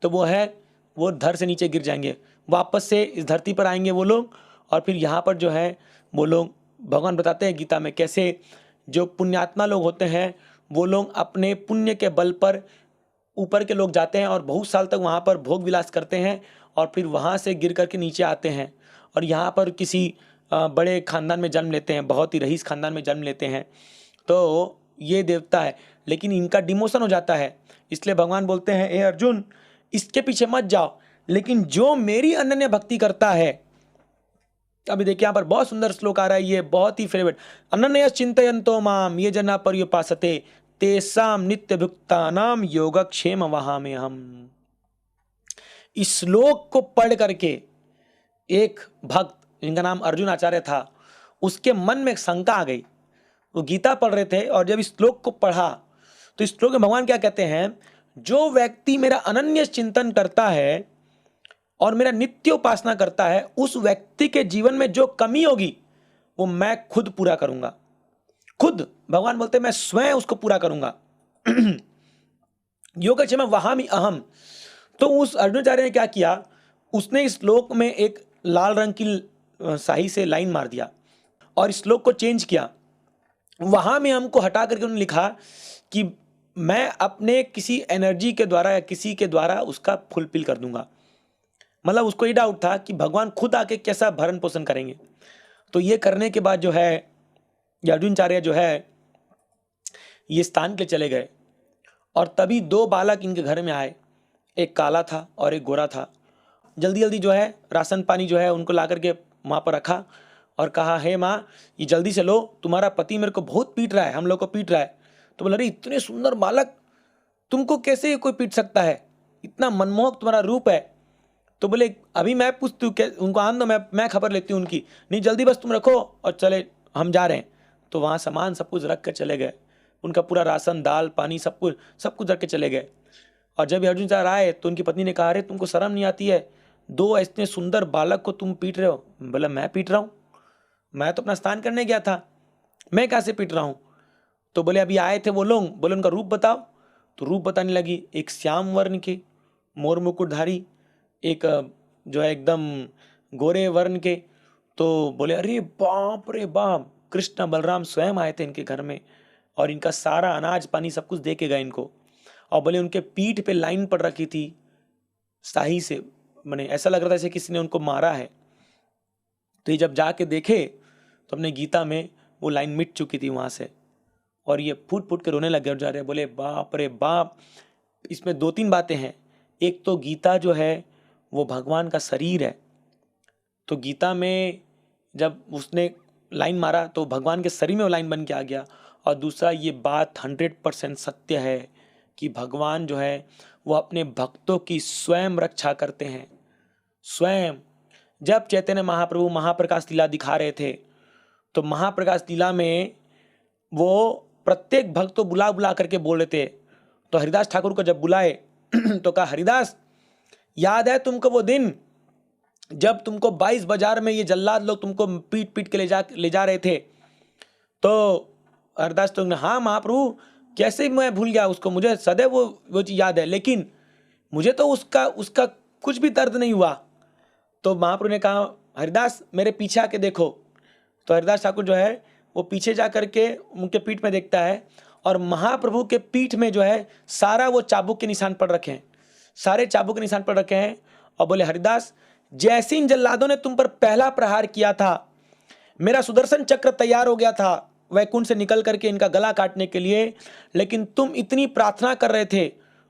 तो वो धर से नीचे गिर जाएंगे, वापस से इस धरती पर आएंगे वो लोग। और फिर यहाँ पर जो है वो लोग, भगवान बताते हैं गीता में कैसे जो पुण्यात्मा लोग होते हैं वो लोग अपने पुण्य के बल पर ऊपर के लोग जाते हैं और बहुत साल तक वहाँ पर भोग विलास करते हैं, और फिर वहाँ से गिर करके नीचे आते हैं और यहाँ पर किसी बड़े खानदान में जन्म लेते हैं, बहुत ही रईस खानदान में जन्म लेते हैं। तो ये देवता है, लेकिन इनका डिमोशन हो जाता है। इसलिए भगवान बोलते हैं ए अर्जुन इसके पीछे मत जाओ, लेकिन जो मेरी अनन्य भक्ति करता है। अभी देखिए यहाँ पर बहुत सुंदर श्लोक आ रहा है, ये बहुत ही फेवरेट। अनन्य चिंतयन्तो माम ये जना पर्युपासते तेसाम नित्य भुक्तानाम योगक्षेम वहामे हम। इस श्लोक को पढ़ करके एक भक्त जिनका नाम अर्जुन आचार्य था, उसके मन में एक शंका आ गई। वो गीता पढ़ रहे थे और जब इस श्लोक को पढ़ा तो इस श्लोक में भगवान क्या कहते हैं, जो व्यक्ति मेरा अनन्य चिंतन करता है और मेरा नित्य उपासना करता है उस व्यक्ति के जीवन में जो कमी होगी वो मैं खुद पूरा करूंगा। खुद भगवान बोलते हैं मैं स्वयं उसको पूरा करूंगा। योगक्षेम वहामी अहम। तो उस अर्जुनाचार्य ने क्या किया, उसने इस श्लोक में एक लाल रंग की स्याही से लाइन मार दिया और इस श्लोक को चेंज किया। वहां में हमको हटा करके उन्होंने लिखा कि मैं अपने किसी एनर्जी के द्वारा या किसी के द्वारा उसका फुलफिल कर दूंगा। मतलब उसको ये डाउट था कि भगवान खुद आके कैसा भरण पोषण करेंगे। तो ये करने के बाद जो है अर्जुनाचार्य जो है ये स्थान के लिए चले गए, और तभी दो बालक इनके घर में आए, एक काला था और एक गोरा था। जल्दी जल्दी जो है राशन पानी जो है उनको ला करके वहाँ पर रखा और कहा हे माँ ये जल्दी से लो, तुम्हारा पति मेरे को बहुत पीट रहा है, हम लोग को पीट रहा है। तो बोला अरे इतने सुंदर बालक, तुमको कैसे कोई पीट सकता है, इतना मनमोहक तुम्हारा रूप है। तो बोले अभी मैं पूछती हूँ, उनको आन दो, मैं खबर लेती हूँ उनकी। नहीं जल्दी बस तुम रखो और चले, हम जा रहे हैं। तो वहाँ सामान सब कुछ रख कर चले गए, उनका पूरा राशन दाल पानी सब कुछ रख के चले गए। और जब अर्जुन चार आए तो उनकी पत्नी ने कहा अरे तुमको शर्म नहीं आती है, दो इतने सुंदर बालक को तुम पीट रहे हो। बोला मैं पीट रहा हूँ, मैं तो अपना स्नान करने गया था, मैं कैसे पीट रहा हूँ। तो बोले अभी आए थे वो लोग, बोले उनका रूप बताओ। तो रूप बताने लगी, एक श्याम वर्ण के मोर मुकुटधारी, एक जो है एकदम गोरे वर्ण के। तो बोले अरे बाप रे बाप, कृष्ण बलराम स्वयं आए थे इनके घर में और इनका सारा अनाज पानी सब कुछ दे के गए इनको। और बोले उनके पीठ पे लाइन पड़ रखी थी स्याही से, मैंने ऐसा लग रहा था जैसे किसी ने उनको मारा है। तो ये जब जाके देखे तो अपने गीता में वो लाइन मिट चुकी थी वहां से, और ये फूट फूट के रोने लगे और जा रहे, बोले बाप रे बाप। इसमें दो तीन बातें हैं। एक तो गीता जो है वो भगवान का शरीर है, तो गीता में जब उसने लाइन मारा तो भगवान के शरीर में वो लाइन बन के आ गया। और दूसरा ये बात 100% सत्य है कि भगवान जो है वो अपने भक्तों की स्वयं रक्षा करते हैं। स्वयं जब चैतन्य महाप्रभु महाप्रकाश लीला दिखा रहे थे तो महाप्रकाश लीला में वो प्रत्येक भक्त को बुला बुला करके बोल रहे थे। तो हरिदास ठाकुर को जब बुलाए तो कहा, हरिदास याद है तुमको वो दिन जब तुमको 22 बाजार में ये जल्लाद लोग तुमको पीट पीट के ले जा रहे थे? तो हरिदास तो हाँ महाप्रभु, कैसे मैं भूल गया उसको, मुझे सदैव वो चीज याद है, लेकिन मुझे तो उसका कुछ भी दर्द नहीं हुआ। तो महाप्रभु ने कहा, हरिदास मेरे पीछे आके देखो। तो हरिदास ठाकुर जो है वो पीछे जा करके उनके पीठ में देखता है और महाप्रभु के पीठ में जो है सारा वो चाबुक के निशान पड़ रखे हैं, सारे चाबुक के निशान पड़ रखे हैं। और बोले, हरिदास जैसे इन जल्लादों ने तुम पर पहला प्रहार किया था, मेरा सुदर्शन चक्र तैयार हो गया था वैकुंठ से निकल करके इनका गला काटने के लिए, लेकिन तुम इतनी प्रार्थना कर रहे थे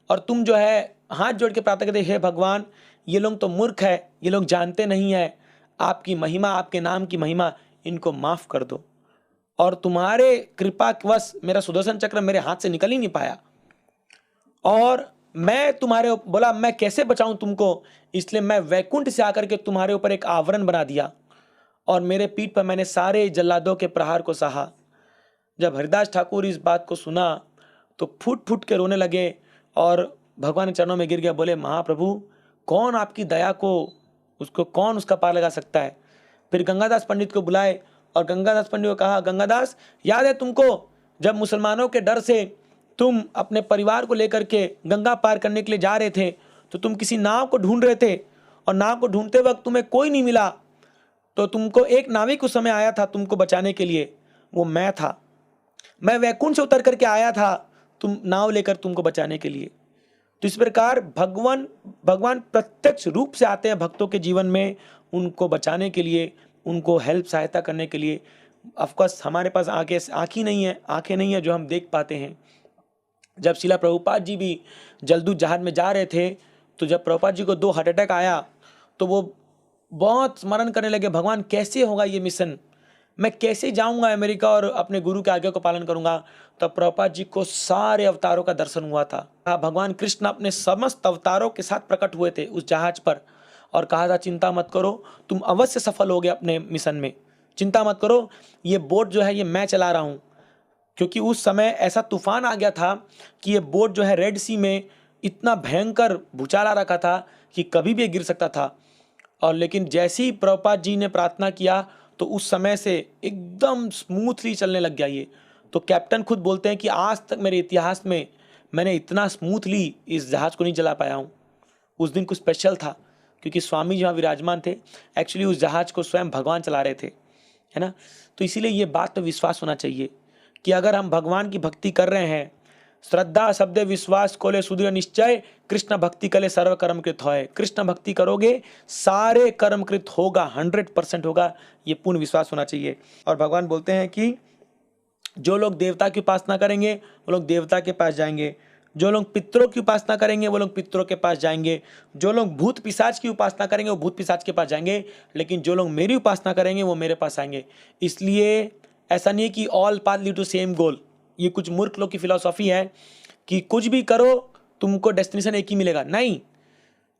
और तुम जो है हाथ जोड़ के प्रार्थना करते, हे भगवान ये लोग तो मूर्ख है, ये लोग जानते नहीं है आपकी महिमा, आपके नाम की महिमा, इनको माफ कर दो। और तुम्हारे कृपा वश मेरा सुदर्शन चक्र मेरे हाथ से निकल ही नहीं पाया, और मैं तुम्हारे बोला मैं कैसे बचाऊं तुमको, इसलिए मैं वैकुंठ से आकर के तुम्हारे ऊपर एक आवरण बना दिया और मेरे पीठ पर मैंने सारे जल्लादों के प्रहार को सहा। जब हरिदास ठाकुर इस बात को सुना तो फूट फूट के रोने लगे और भगवान के चरणों में गिर गया। बोले, महाप्रभु कौन आपकी दया को कौन उसका पार लगा सकता है? फिर गंगादास पंडित को बुलाए और गंगादास पंडित को कहा, गंगादास याद है तुमको जब मुसलमानों के डर से तुम अपने परिवार को लेकर के गंगा पार करने के लिए जा रहे थे तो तुम किसी नाव को ढूंढ रहे थे और नाव को ढूंढते वक्त तुम्हें कोई नहीं मिला, तो तुमको एक नाविक उस समय आया था तुमको बचाने के लिए, वो मैं था। मैं वैकुंठ से उतर करके आया था तुम नाव लेकर तुमको बचाने के लिए। तो इस प्रकार भगवान प्रत्यक्ष रूप से आते हैं भक्तों के जीवन में, उनको बचाने के लिए, उनको हेल्प सहायता करने के लिए। ऑफकोर्स हमारे पास आंखें नहीं है जो हम देख पाते हैं। जब शिला प्रभुपाद जी भी जलदूत जहाज में जा रहे थे तो जब प्रभुपाद जी को 2 हार्ट अटैक आया तो वो बहुत स्मरण करने लगे, भगवान कैसे होगा ये मिशन, मैं कैसे जाऊंगा अमेरिका और अपने गुरु के आज्ञा को पालन करूंगा। तब प्रभुपाद जी को सारे अवतारों का दर्शन हुआ था। भगवान कृष्ण अपने समस्त अवतारों के साथ प्रकट हुए थे उस जहाज पर और कहा था, चिंता मत करो, तुम अवश्य सफल होगे अपने मिशन में, चिंता मत करो, ये बोट जो है ये मैं चला रहा हूँ। क्योंकि उस समय ऐसा तूफान आ गया था कि ये बोट जो है रेड सी में इतना भयंकर भूचाल आ रखा था कि कभी भी गिर सकता था। और लेकिन जैसे ही प्रभुपाद जी ने प्रार्थना किया तो उस समय से एकदम स्मूथली चलने लग गया ये। तो कैप्टन खुद बोलते हैं कि आज तक मेरे इतिहास में मैंने इतना स्मूथली इस जहाज को नहीं चला पाया हूँ। उस दिन कुछ स्पेशल था क्योंकि स्वामी जहाँ विराजमान थे, एक्चुअली उस जहाज को स्वयं भगवान चला रहे थे, है ना। तो इसीलिए ये बात तो विश्वास होना चाहिए कि अगर हम भगवान की भक्ति कर रहे हैं, श्रद्धा शब्द विश्वास कोले सुदृढ़ निश्चय, कृष्ण भक्ति कले सर्व कर्म कृत होय। कृष्ण भक्ति करोगे सारे कर्म कृत होगा, 100% होगा, ये पूर्ण विश्वास होना चाहिए। और भगवान बोलते हैं कि जो लोग देवता की उपासना करेंगे वो लोग देवता के पास जाएंगे, जो लोग पितरों की उपासना करेंगे वो लोग पितरों के पास जाएंगे, जो लोग भूत पिशाच की उपासना करेंगे वो भूत पिशाच के पास जाएंगे, लेकिन जो लोग मेरी उपासना करेंगे वो मेरे पास आएंगे। इसलिए ऐसा नहीं है कि all path lead to same goal. ये कुछ मूर्ख लोग की फिलॉसफी है कि कुछ भी करो तुमको डेस्टिनेशन एक ही मिलेगा। नहीं,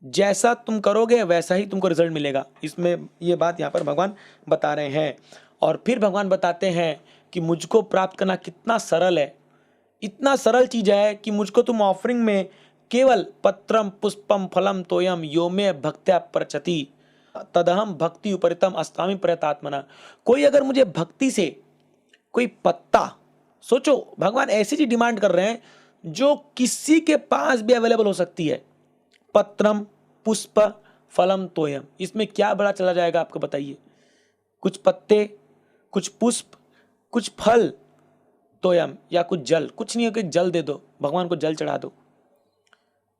जैसा तुम करोगे वैसा ही तुमको रिजल्ट मिलेगा। इसमें ये बात यहाँ पर भगवान बता रहे हैं। और फिर भगवान बताते हैं कि मुझको प्राप्त करना कितना सरल है, इतना सरल चीज है कि मुझको तुम ऑफरिंग में केवल पत्रम पुष्पम फलम तोयम यो में भक्त्या प्रचति तदहम भक्ति उपरितम अस्तामि प्रयतात्मना। कोई अगर मुझे भक्ति से कोई पत्ता, सोचो भगवान ऐसी चीज डिमांड कर रहे हैं जो किसी के पास भी अवेलेबल हो सकती है, पत्रम पुष्प फलम तोयम, इसमें क्या बड़ा चला जाएगा आपको बताइए। कुछ पत्ते, कुछ पुष्प, कुछ फल तोयम या कुछ जल, कुछ नहीं हो कि जल दे दो, भगवान को जल चढ़ा दो,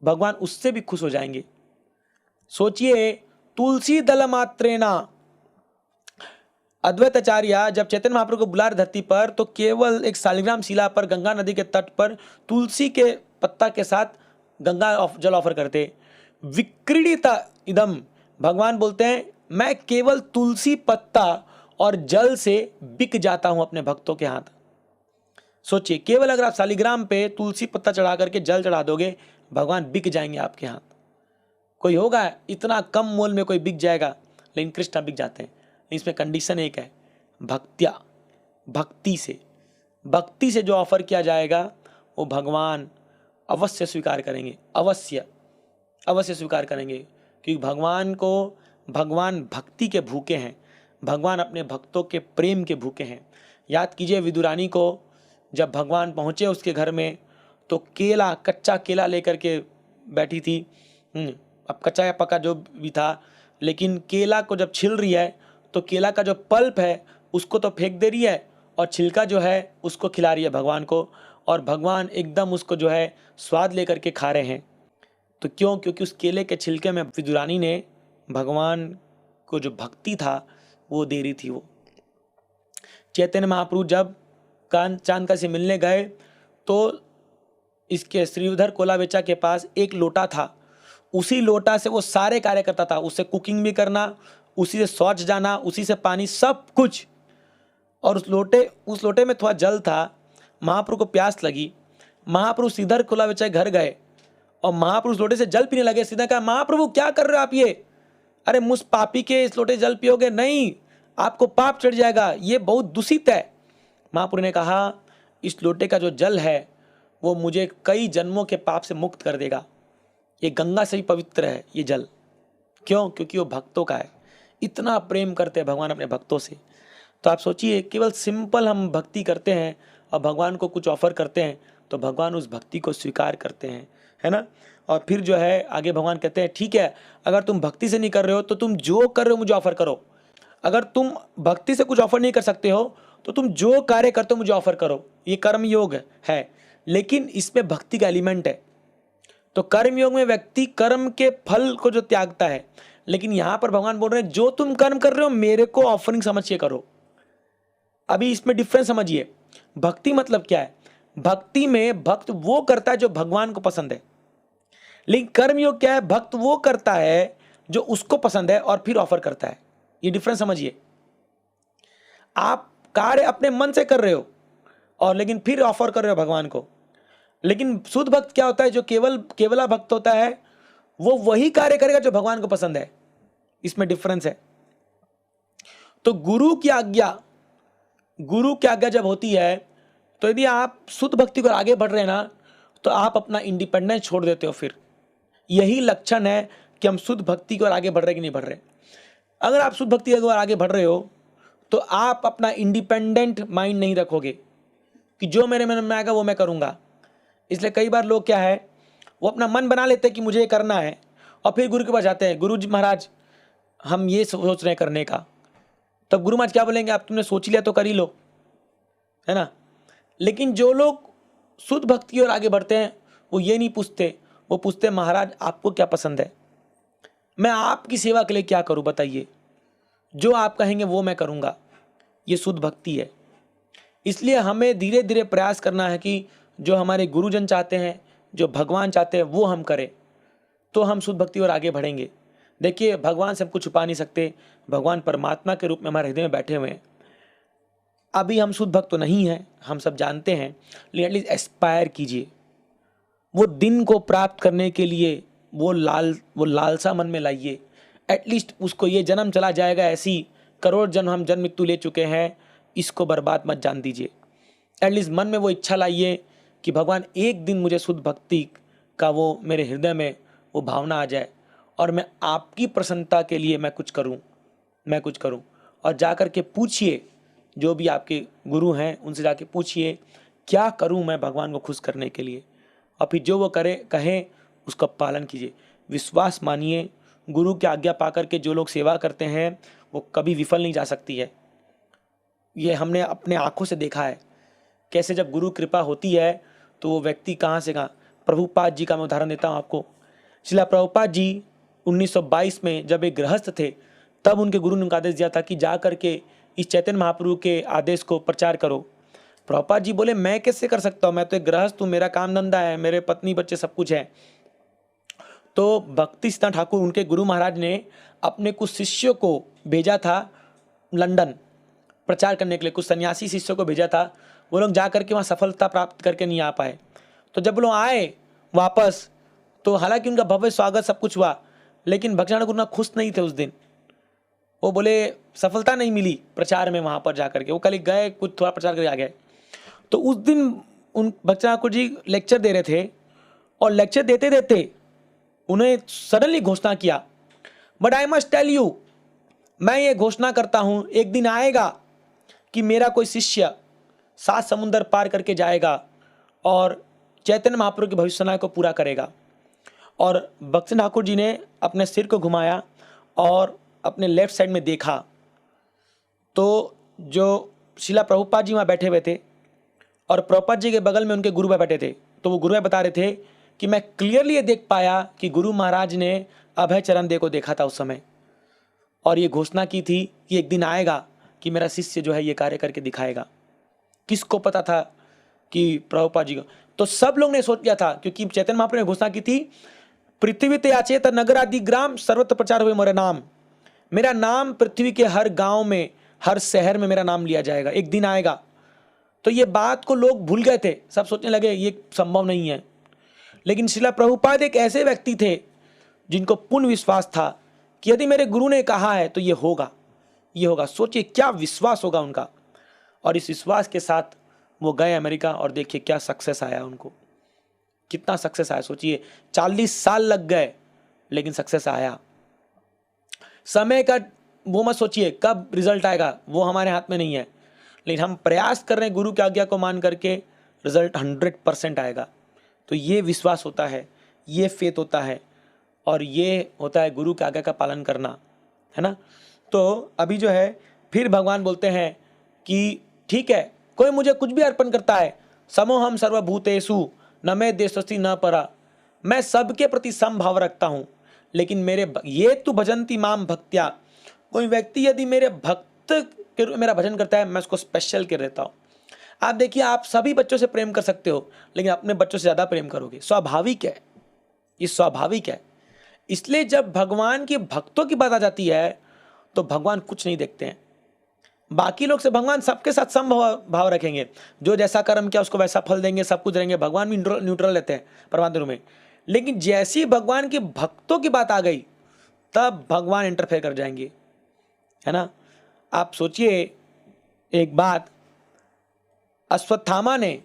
भगवान उससे भी खुश हो जाएंगे। सोचिए, तुलसी दल मात्रेना, अद्वैताचार्य जब चैतन्य महाप्रभु को बुला रहे धरती पर, तो केवल एक शालिग्राम शिला पर गंगा नदी के तट पर तुलसी के पत्ता के साथ गंगा जल ऑफर करते। विक्रीडिता इदम, भगवान बोलते हैं मैं केवल तुलसी पत्ता और जल से बिक जाता हूं अपने भक्तों के हाथ। सोचिए, केवल अगर आप शालिग्राम पे तुलसी पत्ता चढ़ा करके जल चढ़ा दोगे, भगवान बिक जाएंगे आपके हाथ। कोई होगा इतना कम मोल में कोई बिक जाएगा, लेकिन कृष्ण बिक जाते हैं। इसमें कंडीशन एक है, भक्त्या, भक्ति से जो ऑफर किया जाएगा वो भगवान अवश्य स्वीकार करेंगे, अवश्य स्वीकार करेंगे, क्योंकि भगवान भक्ति के भूखे हैं, भगवान अपने भक्तों के प्रेम के भूखे हैं। याद कीजिए विदुरानी को जब भगवान पहुँचे उसके घर में, तो कच्चा केला लेकर के बैठी थी। अब कच्चा या पका जो भी था, लेकिन केला को जब छिल रही है तो केला का जो पल्प है उसको तो फेंक दे रही है, और छिलका जो है उसको खिला रही है भगवान को, और भगवान एकदम उसको जो है स्वाद लेकर के खा रहे हैं। तो क्यों? क्योंकि उस केले के छिलके में विदुरानी ने भगवान को जो भक्ति था वो दे रही थी। वो चैतन्य महाप्रभु जब चांद का से मिलने गए, तो इसके श्रीधर कोलाबेचा के पास एक लोटा था, उसी लोटा से वो सारे कार्य करता था, उससे कुकिंग भी करना, उसी से शौच जाना, उसी से पानी, सब कुछ। और उस लोटे में थोड़ा जल था। महाप्रभु को प्यास लगी, महाप्रभु श्रीधर कोलाबेचा घर गए और महाप्रभु उस लोटे से जल पीने लगे। सीधा कहा, महाप्रभु क्या कर रहे हो आप ये? अरे मुझ पापी के इस लोटे जल पियोगे? नहीं, आपको पाप चढ़ जाएगा, ये बहुत दूषित है। महाप्रभु ने कहा, इस लोटे का जो जल है वो मुझे कई जन्मों के पाप से मुक्त कर देगा, ये गंगा से भी पवित्र है ये जल। क्यों? क्योंकि वो भक्तों का है। इतना प्रेम करते हैं भगवान अपने भक्तों से। तो आप सोचिए, केवल सिंपल हम भक्ति करते हैं और भगवान को कुछ ऑफर करते हैं, तो भगवान उस भक्ति को स्वीकार करते हैं, है ना। और फिर जो है आगे भगवान कहते हैं, ठीक है, अगर तुम भक्ति से नहीं कर रहे हो तो तुम जो कर रहे हो मुझे ऑफर करो। अगर तुम भक्ति से कुछ ऑफर नहीं कर सकते हो तो तुम जो कार्य करते हो मुझे ऑफर करो। ये कर्म योग है, लेकिन इसमें भक्ति का एलिमेंट है। तो कर्म योग में व्यक्ति कर्म के फल को जो त्यागता है, लेकिन यहां पर भगवान बोल रहे हैं जो तुम कर्म कर रहे हो मेरे को ऑफरिंग समझ के करो। अभी इसमें डिफरेंस समझिए। भक्ति मतलब क्या है? भक्ति में भक्त वो करता है जो भगवान को पसंद है, लेकिन कर्मयोग क्या है? भक्त वो करता है जो उसको पसंद है और फिर ऑफर करता है। ये डिफरेंस समझिए। आप कार्य अपने मन से कर रहे हो और लेकिन फिर ऑफर कर रहे हो भगवान को। लेकिन शुद्ध भक्त क्या होता है? जो केवला भक्त होता है वो वही कार्य करेगा जो भगवान को पसंद है। इसमें डिफरेंस है। तो गुरु की आज्ञा जब होती है, तो यदि आप शुद्ध भक्ति को आगे बढ़ रहे हैं ना, तो आप अपना इंडिपेंडेंस छोड़ देते हो। फिर यही लक्षण है कि हम शुद्ध भक्ति को आगे बढ़ रहे कि नहीं बढ़ रहे। अगर आप शुद्ध भक्ति को आगे बढ़ रहे हो तो आप अपना इंडिपेंडेंट माइंड नहीं रखोगे कि जो मेरे मन में आएगा वो मैं करूंगा। इसलिए कई बार लोग क्या है, वो अपना मन बना लेते हैं कि मुझे ये करना है, और फिर गुरु के पास जाते हैं, गुरु जी महाराज हम ये सोच रहे हैं करने का। तब गुरु महाराज क्या बोलेंगे? आप तुमने सोच लिया तो कर ही लो, है ना। लेकिन जो लोग शुद्ध भक्ति की ओर आगे बढ़ते हैं वो ये नहीं पूछते, वो पूछते महाराज आपको क्या पसंद है, मैं आपकी सेवा के लिए क्या करूं बताइए, जो आप कहेंगे वो मैं करूंगा। ये शुद्ध भक्ति है। इसलिए हमें धीरे धीरे प्रयास करना है कि जो हमारे गुरुजन चाहते हैं, जो भगवान चाहते हैं वो हम करें, तो हम शुद्ध भक्ति और आगे बढ़ेंगे। देखिए, भगवान से हम कुछ छुपा नहीं सकते, भगवान परमात्मा के रूप में हमारे हृदय में बैठे हुए हैं। अभी हम शुद्ध भक्त तो नहीं हैं, हम सब जानते हैं, लेकिन एटलीस्ट एस्पायर कीजिए। वो दिन को प्राप्त करने के लिए वो लालसा मन में लाइए। एटलीस्ट उसको ये जन्म चला जाएगा, ऐसी करोड़ जन्म हम जन्म मृत्यु ले चुके हैं, इसको बर्बाद मत जान दीजिए। एटलीस्ट मन में वो इच्छा लाइए कि भगवान एक दिन मुझे शुद्ध भक्ति का वो मेरे हृदय में वो भावना आ जाए और मैं आपकी प्रसन्नता के लिए मैं कुछ करूं। और जाकर के पूछिए, जो भी आपके गुरु हैं उनसे जाके पूछिए क्या करूं मैं भगवान को खुश करने के लिए, और फिर जो वो कहें उसका पालन कीजिए। विश्वास मानिए, गुरु की आज्ञा पाकर के जो लोग सेवा करते हैं वो कभी विफल नहीं जा सकती है। ये हमने अपने आंखों से देखा है कैसे जब गुरु कृपा होती है तो वो व्यक्ति कहाँ से कहाँ। प्रभुपाद जी का मैं उदाहरण देता हूँ आपको। श्रीला प्रभुपाद जी 1922 में जब एक गृहस्थ थे तब उनके गुरु ने उनको आदेश दिया था कि जा करके इस चैतन्य महाप्रभु के आदेश को प्रचार करो। प्रभुपाद जी बोले मैं कैसे कर सकता हूँ, मैं तो एक गृहस्थ हूँ, मेरा काम धंधा है, मेरे पत्नी बच्चे सब कुछ है। तो भक्ति सिद्धांत ठाकुर उनके गुरु महाराज ने अपने कुछ शिष्यों को भेजा था लंदन प्रचार करने के लिए, कुछ सन्यासी शिष्यों को भेजा था। वो लोग जा करके वहाँ सफलता प्राप्त करके नहीं आ पाए। तो जब वो लोग आए वापस तो हालांकि उनका भव्य स्वागत सब कुछ हुआ, लेकिन भक्तिनाथ गुरु खुश नहीं थे उस दिन। वो बोले सफलता नहीं मिली प्रचार में वहाँ पर जा करके, वो कल गए कुछ थोड़ा प्रचार करके आ गए। तो उस दिन उन भक्तिनाथ जी लेक्चर दे रहे थे और लेक्चर देते देते उन्हें सडनली घोषणा किया, but I must tell you, मैं ये घोषणा करता हूँ एक दिन आएगा कि मेरा कोई शिष्य 7 समुंदर पार करके जाएगा और चैतन्य महाप्रभु की भविष्यवाणी को पूरा करेगा। और भक्ति ठाकुर जी ने अपने सिर को घुमाया और अपने लेफ्ट साइड में देखा तो जो शिला प्रभुपाद जी वहाँ बैठे हुए थे और प्रभुपाद जी के बगल में उनके गुरु भाई बैठे थे। तो वो गुरु भाई बता रहे थे कि मैं क्लियरली ये देख पाया कि गुरु महाराज ने अभय चरण दे को देखा था उस समय और ये घोषणा की थी कि एक दिन आएगा कि मेरा शिष्य जो है ये कार्य करके दिखाएगा। किसको पता था कि प्रभुपाद जी को? तो सब लोग ने सोच लिया था, क्योंकि चैतन्य महाप्रभु ने घोषणा की थी, पृथ्वी ते आचेत नगर आदि ग्राम सर्वत्र प्रचार हुए मेरा नाम। मेरा नाम पृथ्वी के हर गांव में हर शहर में मेरा नाम लिया जाएगा, एक दिन आएगा। तो ये बात को लोग भूल गए थे, सब सोचने लगे ये संभव नहीं है। लेकिन श्रीला प्रभुपाद एक ऐसे व्यक्ति थे जिनको पूर्ण विश्वास था कि यदि मेरे गुरु ने कहा है तो ये होगा, ये होगा। सोचिए क्या विश्वास होगा उनका। और इस विश्वास के साथ वो गए अमेरिका और देखिए क्या सक्सेस आया उनको, कितना सक्सेस आया। सोचिए 40 साल लग गए लेकिन सक्सेस आया। समय का वो मत सोचिए कब रिजल्ट आएगा, वो हमारे हाथ में नहीं है, लेकिन हम प्रयास कर रहे हैं गुरु की आज्ञा को मान करके, रिजल्ट 100% आएगा। तो ये विश्वास होता है, ये फेथ होता है और ये होता है गुरु की आज्ञा का पालन करना, है ना। तो अभी जो है फिर भगवान बोलते हैं कि ठीक है, कोई मुझे कुछ भी अर्पण करता है, समोहम सर्वभूतेषु न मे देशस्ति न परा, मैं सबके प्रति समभाव रखता हूँ, लेकिन मेरे ये तु भजंती माम भक्त्या, कोई व्यक्ति यदि मेरे भक्त के रूप में मेरा भजन करता है मैं उसको स्पेशल कर देता हूँ। आप देखिए, आप सभी बच्चों से प्रेम कर सकते हो लेकिन अपने बच्चों से ज़्यादा प्रेम करोगे, स्वाभाविक है, ये स्वाभाविक है। इसलिए जब भगवान के भक्तों की बात आ जाती है तो भगवान कुछ नहीं देखते हैं। बाकी लोग से भगवान सबके साथ समभाव रखेंगे, जो जैसा कर्म किया उसको वैसा फल देंगे, सब कुछ देंगे, भगवान भी न्यूट्रल रहते हैं परमात्मा में। लेकिन जैसी भगवान के भक्तों की बात आ गई तब भगवान इंटरफेयर कर जाएंगे, है ना। आप सोचिए एक बात, अश्वत्थामा ने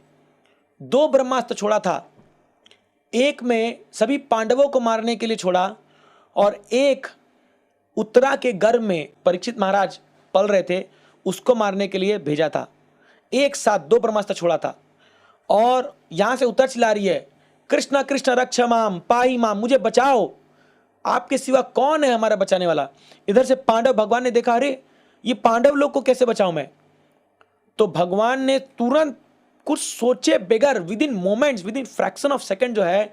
2 ब्रह्मास्त्र छोड़ा था, एक में सभी पांडवों को मारने के लिए छोड़ा और एक उत्तरा के गर्भ में परीक्षित महाराज पल रहे थे उसको मारने के लिए भेजा था। एक साथ 2 ब्रह्मास्त्र छोड़ा था और यहां से उत्तर चिल्ला रही है, कृष्ण कृष्ण रक्ष माम पाही माम, मुझे बचाओ, आपके सिवा कौन है हमारा बचाने वाला। इधर से पांडव, भगवान ने देखा अरे ये पांडव लोग को कैसे बचाऊं मैं। तो भगवान ने तुरंत कुछ सोचे बगैर with in moments, with in fraction of second जो है,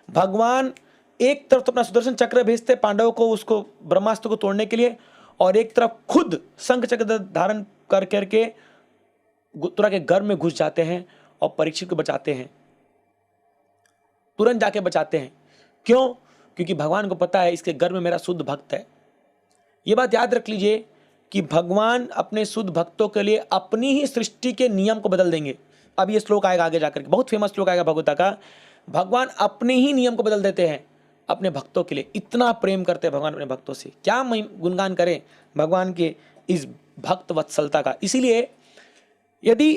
भगवान एक तरफ तो अपना सुदर्शन चक्र भेजते पांडवों को उसको ब्रह्मास्त्र को तोड़ने के लिए, और एक तरफ खुद शंख चक्र धारण कर करके उत्तरा के गर्भ में घुस जाते हैं और परीक्षित को बचाते हैं, तुरंत जाके बचाते हैं। क्यों? क्योंकि भगवान को पता है इसके गर्भ में मेरा शुद्ध भक्त है। ये बात याद रख लीजिए कि भगवान अपने शुद्ध भक्तों के लिए अपनी ही सृष्टि के नियम को बदल देंगे। अब ये श्लोक आएगा आगे जाकर के, बहुत फेमस श्लोक आएगा भगवता का, भगवान अपने ही नियम को बदल देते हैं अपने भक्तों के लिए। इतना प्रेम करते हैं भगवान अपने भक्तों से, क्या गुणगान करें भगवान के इस भक्त वत्सलता का। इसीलिए यदि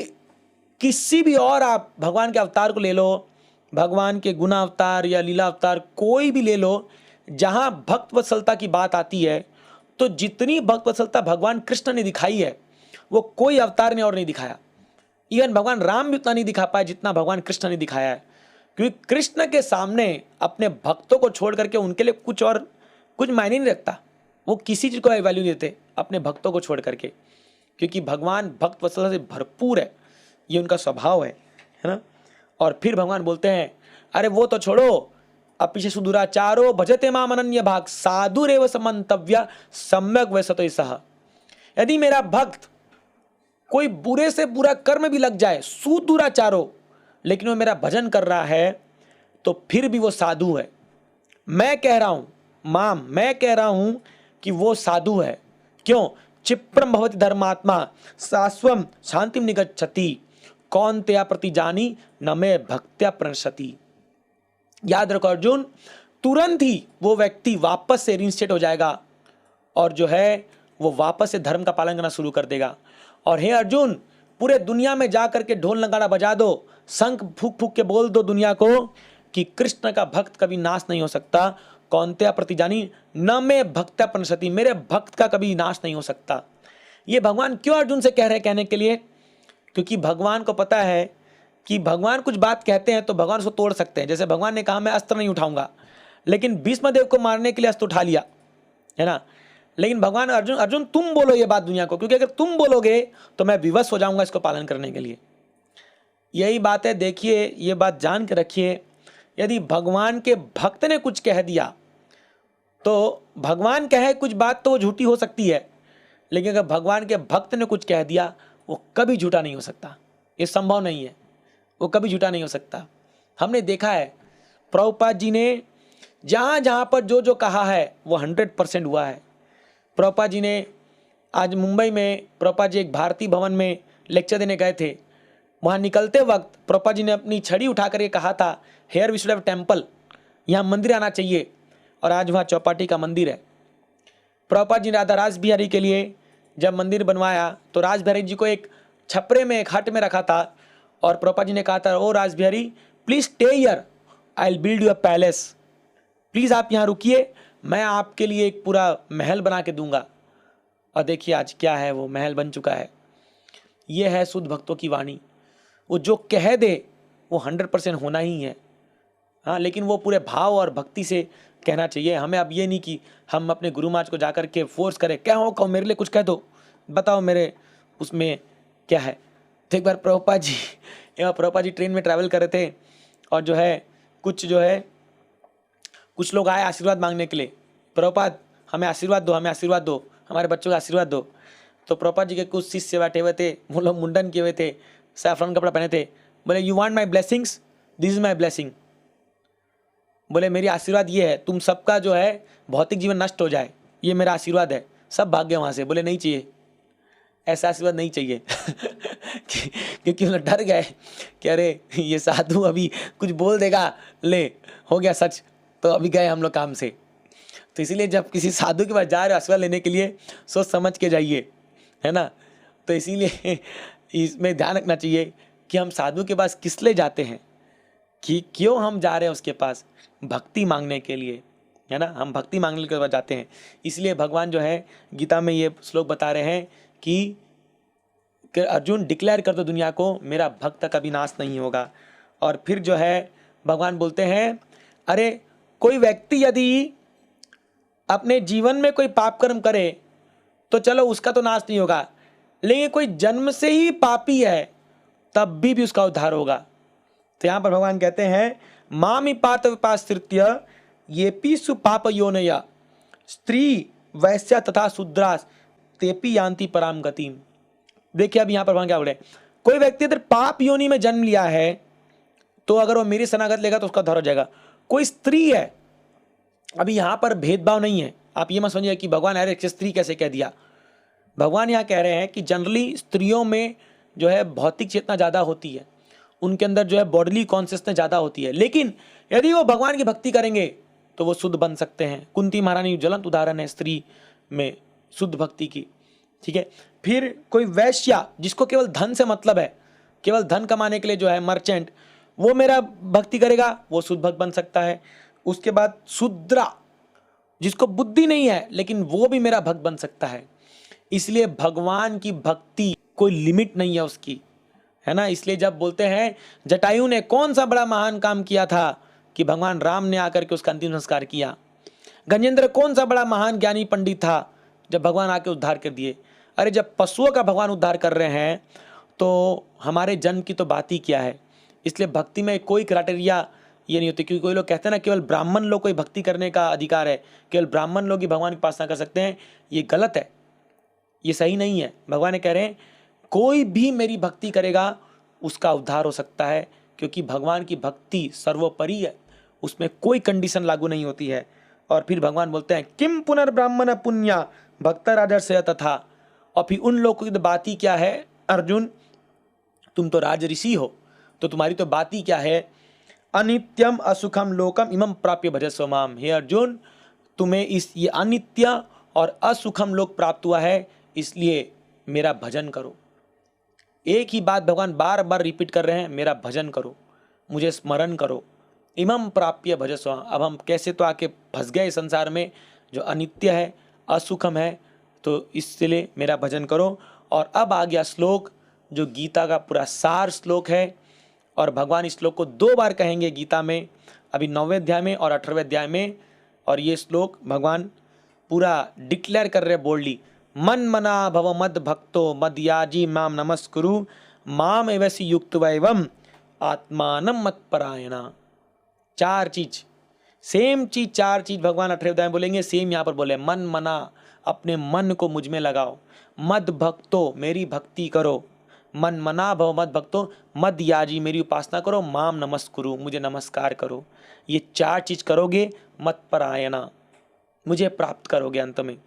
किसी भी और आप भगवान के अवतार को ले लो, भगवान के गुना अवतार या लीला अवतार कोई भी ले लो, जहां भक्त वत्सलता की बात आती है तो जितनी भक्त वत्सलता भगवान कृष्ण ने दिखाई है वो कोई अवतार ने और नहीं दिखाया। इवन भगवान राम भी उतना नहीं दिखा पाए जितना भगवान कृष्ण ने दिखाया है, क्योंकि कृष्ण के सामने अपने भक्तों को छोड़ करके उनके लिए कुछ मायने नहीं रखता, वो किसी चीज को वैल्यू देते अपने भक्तों को छोड़ करके। क्योंकि भगवान भक्त वत्सलता से भरपूर है, ये उनका स्वभाव है ना। और फिर भगवान बोलते हैं अरे वो तो छोड़ो, अब पीछे सुदुराचारो भजते माम अनन्य भाग साधुरेव समन्तव्य सम्यक वसतो सह। यदि मेरा भक्त कोई बुरे से बुरा कर्म भी लग जाए, सुदुराचारो, लेकिन वो मेरा भजन कर रहा है, तो फिर भी वो साधु है। मैं कह रहा हूं माम, मैं कह रहा हूं कि वो साधु है। क्यों? क्षिप्रम भवति धर्मात्मा शाश्वम शांतिम निगच्छति कौन्तेय प्रतिजानी न मे भक्त्या प्रणश्यति। याद रखो अर्जुन, तुरंत ही वो व्यक्ति वापस से रिइंस्टेट हो जाएगा और जो है वो वापस से धर्म का पालन करना शुरू कर देगा। और हे अर्जुन, पूरे दुनिया में जा करके ढोल नगाड़ा बजा दो, शंख फूक फूक के बोल दो दुनिया को कि कृष्ण का भक्त कभी नाश नहीं हो सकता। कौन्तेय प्रतिजानी न मैं भक्त्या प्रणश्यति, मेरे भक्त का कभी नाश नहीं हो सकता। ये भगवान क्यों अर्जुन से कह रहे हैं कहने के लिए? क्योंकि भगवान को पता है कि भगवान कुछ बात कहते हैं तो भगवान उसको तोड़ सकते हैं। जैसे भगवान ने कहा मैं अस्त्र नहीं उठाऊंगा, लेकिन भीष्मदेव को मारने के लिए अस्त्र उठा लिया, है ना। लेकिन भगवान अर्जुन तुम बोलो ये बात दुनिया को, क्योंकि अगर तुम बोलोगे तो मैं विवश हो जाऊंगा इसको पालन करने के लिए। यही बात है। देखिए, ये बात जान के रखिए, यदि भगवान के भक्त ने कुछ कह दिया तो भगवान कहे कुछ बात तो वो झूठी हो सकती है, लेकिन अगर भगवान के भक्त ने कुछ कह दिया वो कभी झूठा नहीं हो सकता। ये संभव नहीं है, वो कभी झूठा नहीं हो सकता। हमने देखा है प्रभुपाद जी ने जहाँ जहाँ पर जो जो कहा है वो 100% हुआ है। प्रभुपाद जी ने आज मुंबई में, प्रभुपाद जी एक भारती भवन में लेक्चर देने गए थे। वहाँ निकलते वक्त प्रभुपाद जी ने अपनी छड़ी उठा करके कहा था here we should have temple, यहाँ मंदिर आना चाहिए। और आज वहाँ चौपाटी का मंदिर है। प्रभुपाद जी ने राधा रास बिहारी के लिए जब मंदिर बनवाया तो रास बिहारी जी को एक छपरे में, एक हट में रखा था और प्रभुपाद जी ने कहा था ओ रास Bihari please stay here, I will build you a palace, please आप यहाँ रुकिए, मैं आपके लिए एक पूरा महल बना के दूंगा। और देखिए आज क्या है, वो महल बन चुका है। ये है शुद्ध भक्तों की वाणी। वो जो कह दे वो 100% होना ही है। हाँ, लेकिन वो पूरे भाव और भक्ति से कहना चाहिए। हमें अब ये नहीं कि हम अपने गुरु महाराज को जाकर के फोर्स करें, क्या हो कहो मेरे लिए कुछ कह दो, बताओ मेरे उसमें क्या है। तो एक बार प्रभुपाद जी ट्रेन में ट्रैवल कर रहे थे और जो है कुछ लोग आए आशीर्वाद मांगने के लिए, प्रभुपाद हमें आशीर्वाद दो, हमें आशीर्वाद दो, हमारे बच्चों का आशीर्वाद दो। तो प्रभुपाद जी के कुछ शिष्य बैठे हुए थे, वो लोग मुंडन किए हुए थे, सैफरन कपड़ा पहने थे। बोले you want my blessings, this is my blessing. बोले मेरी आशीर्वाद ये है, तुम सबका जो है भौतिक जीवन नष्ट हो जाए, ये मेरा आशीर्वाद है। सब भाग गए वहाँ से। बोले नहीं चाहिए, ऐसा आशीर्वाद नहीं चाहिए क्योंकि वो डर गए कि अरे ये साधु अभी कुछ बोल देगा, ले हो गया सच, तो अभी गए हम लोग काम से। तो इसीलिए जब किसी साधु के पास जा रहे हो आशीर्वाद लेने के लिए सोच समझ के जाइए, है ना। तो इसीलिए इसमें ध्यान रखना चाहिए कि हम साधु के पास किस लिए जाते हैं, कि क्यों हम जा रहे हैं उसके पास, भक्ति मांगने के लिए, है ना। हम भक्ति मांगने के बाद जाते हैं। इसलिए भगवान जो है गीता में ये श्लोक बता रहे हैं कि अर्जुन डिक्लेयर कर दो दुनिया को मेरा भक्त का विनाश नहीं होगा। और फिर जो है भगवान बोलते हैं अरे कोई व्यक्ति यदि अपने जीवन में कोई पाप कर्म करे तो चलो उसका तो नाश नहीं होगा, लेकिन कोई जन्म से ही पापी है तब भी उसका उद्धार होगा। तो यहाँ पर भगवान कहते हैं मामि पार्थ विपाश्रित्य येपि सुपाप योनया स्त्री वैश्या तथा शूद्रास तेपि यान्ति पराम गतिम। देखिए अब यहाँ पर भगवान क्या बोले, कोई व्यक्ति अगर पाप योनि में जन्म लिया है तो अगर वो मेरी शरणागत लेगा तो उसका उद्धार हो जाएगा। कोई स्त्री है, अभी यहाँ पर भेदभाव नहीं है, आप ये मत समझिए कि भगवान अरे स्त्री कैसे कह दिया। भगवान यहाँ कह रहे हैं कि जनरली स्त्रियों में जो है भौतिक चेतना ज़्यादा होती है, उनके अंदर जो है बॉडीली कॉन्शियसनेस ज़्यादा होती है, लेकिन यदि वो भगवान की भक्ति करेंगे तो वो शुद्ध बन सकते हैं। कुंती महारानी ज्वलंत उदाहरण है स्त्री में शुद्ध भक्ति की, ठीक है। फिर कोई वैश्या जिसको केवल धन से मतलब है, केवल धन कमाने के लिए जो है मर्चेंट, वो मेरा भक्ति करेगा, वो शुद्ध भक्त बन सकता है। उसके बाद शूद्रा जिसको बुद्धि नहीं है लेकिन वो भी मेरा भक्त बन सकता है। इसलिए भगवान की भक्ति कोई लिमिट नहीं है उसकी, है ना। इसलिए जब बोलते हैं जटायु ने कौन सा बड़ा महान काम किया था कि भगवान राम ने आकर के उसका अंतिम संस्कार किया। गजेंद्र कौन सा बड़ा महान ज्ञानी पंडित था जब भगवान आके उद्धार कर दिए। अरे जब पशुओं का भगवान उद्धार कर रहे हैं तो हमारे जन्म की तो बात ही क्या है। इसलिए भक्ति में कोई क्राइटेरिया ये नहीं होती, क्योंकि कोई लोग कहते हैं ना केवल ब्राह्मण लोग को ही भक्ति करने का अधिकार है, केवल ब्राह्मण लोग ही भगवान की उपासना कर सकते हैं। ये गलत है, ये सही नहीं है। भगवान ये कह रहे हैं कोई भी मेरी भक्ति करेगा उसका उद्धार हो सकता है, क्योंकि भगवान की भक्ति सर्वोपरि है, उसमें कोई कंडीशन लागू नहीं होती है। और फिर भगवान बोलते हैं किम पुनर्ब्राह्मण पुण्या भक्त राजर्षय तथा। और फिर उन लोगों की तो बात ही क्या है अर्जुन, तुम तो राज ऋषि हो तो तुम्हारी तो बात ही क्या है। अनित्यम असुखम लोकम इमं प्राप्य भजस्व माम। हे अर्जुन, तुम्हें ये अनित्य और असुखम लोक प्राप्त हुआ है, इसलिए मेरा भजन करो। एक ही बात भगवान बार बार रिपीट कर रहे हैं, मेरा भजन करो, मुझे स्मरण करो। इमं प्राप्य भजस्व। अब हम कैसे तो आके फंस गए इस संसार में जो अनित्य है, असुखम है, तो इसलिए मेरा भजन करो। और अब आ गया श्लोक जो गीता का पूरा सार श्लोक है, और भगवान इस श्लोक को 2 बार कहेंगे गीता में, अभी 9वें अध्याय में और 18वें अध्याय में। और ये श्लोक भगवान पूरा डिक्लेयर कर रहे बोल्डली, मन मना भव मद भक्तो मद याजी माम नमस्कुरु माम एवसी युक्त वैवम आत्मानम मत परायणा। 4 चीज, सेम चीज, 4 चीज भगवान 18वें अध्याय में बोलेंगे, सेम यहाँ पर बोले। मन मना, अपने मन को मुझ में लगाओ। मद भक्तो, मेरी भक्ति करो। मन मना भव मद भक्तो मद याजी, मेरी उपासना करो। माम नमस्कुरु, मुझे नमस्कार करो। ये 4 चीज करोगे मत परायणा, मुझे प्राप्त करोगे अंत में।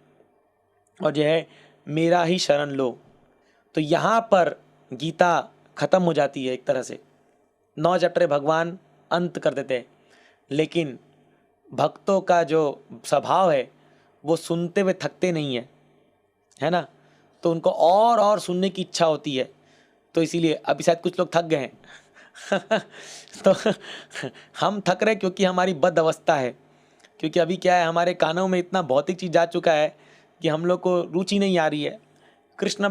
और जो है मेरा ही शरण लो। तो यहाँ पर गीता खत्म हो जाती है एक तरह से। 9 चैप्टर भगवान अंत कर देते हैं, लेकिन भक्तों का जो स्वभाव है वो सुनते हुए थकते नहीं है ना। तो उनको और सुनने की इच्छा होती है, तो इसीलिए अभी शायद कुछ लोग थक गए हैं तो हम थक रहे क्योंकि हमारी बद अवस्था है, क्योंकि अभी क्या है हमारे कानों में इतना भौतिक चीज़ जा चुका है कि हम लोग को रुचि नहीं आ रही है। कृष्ण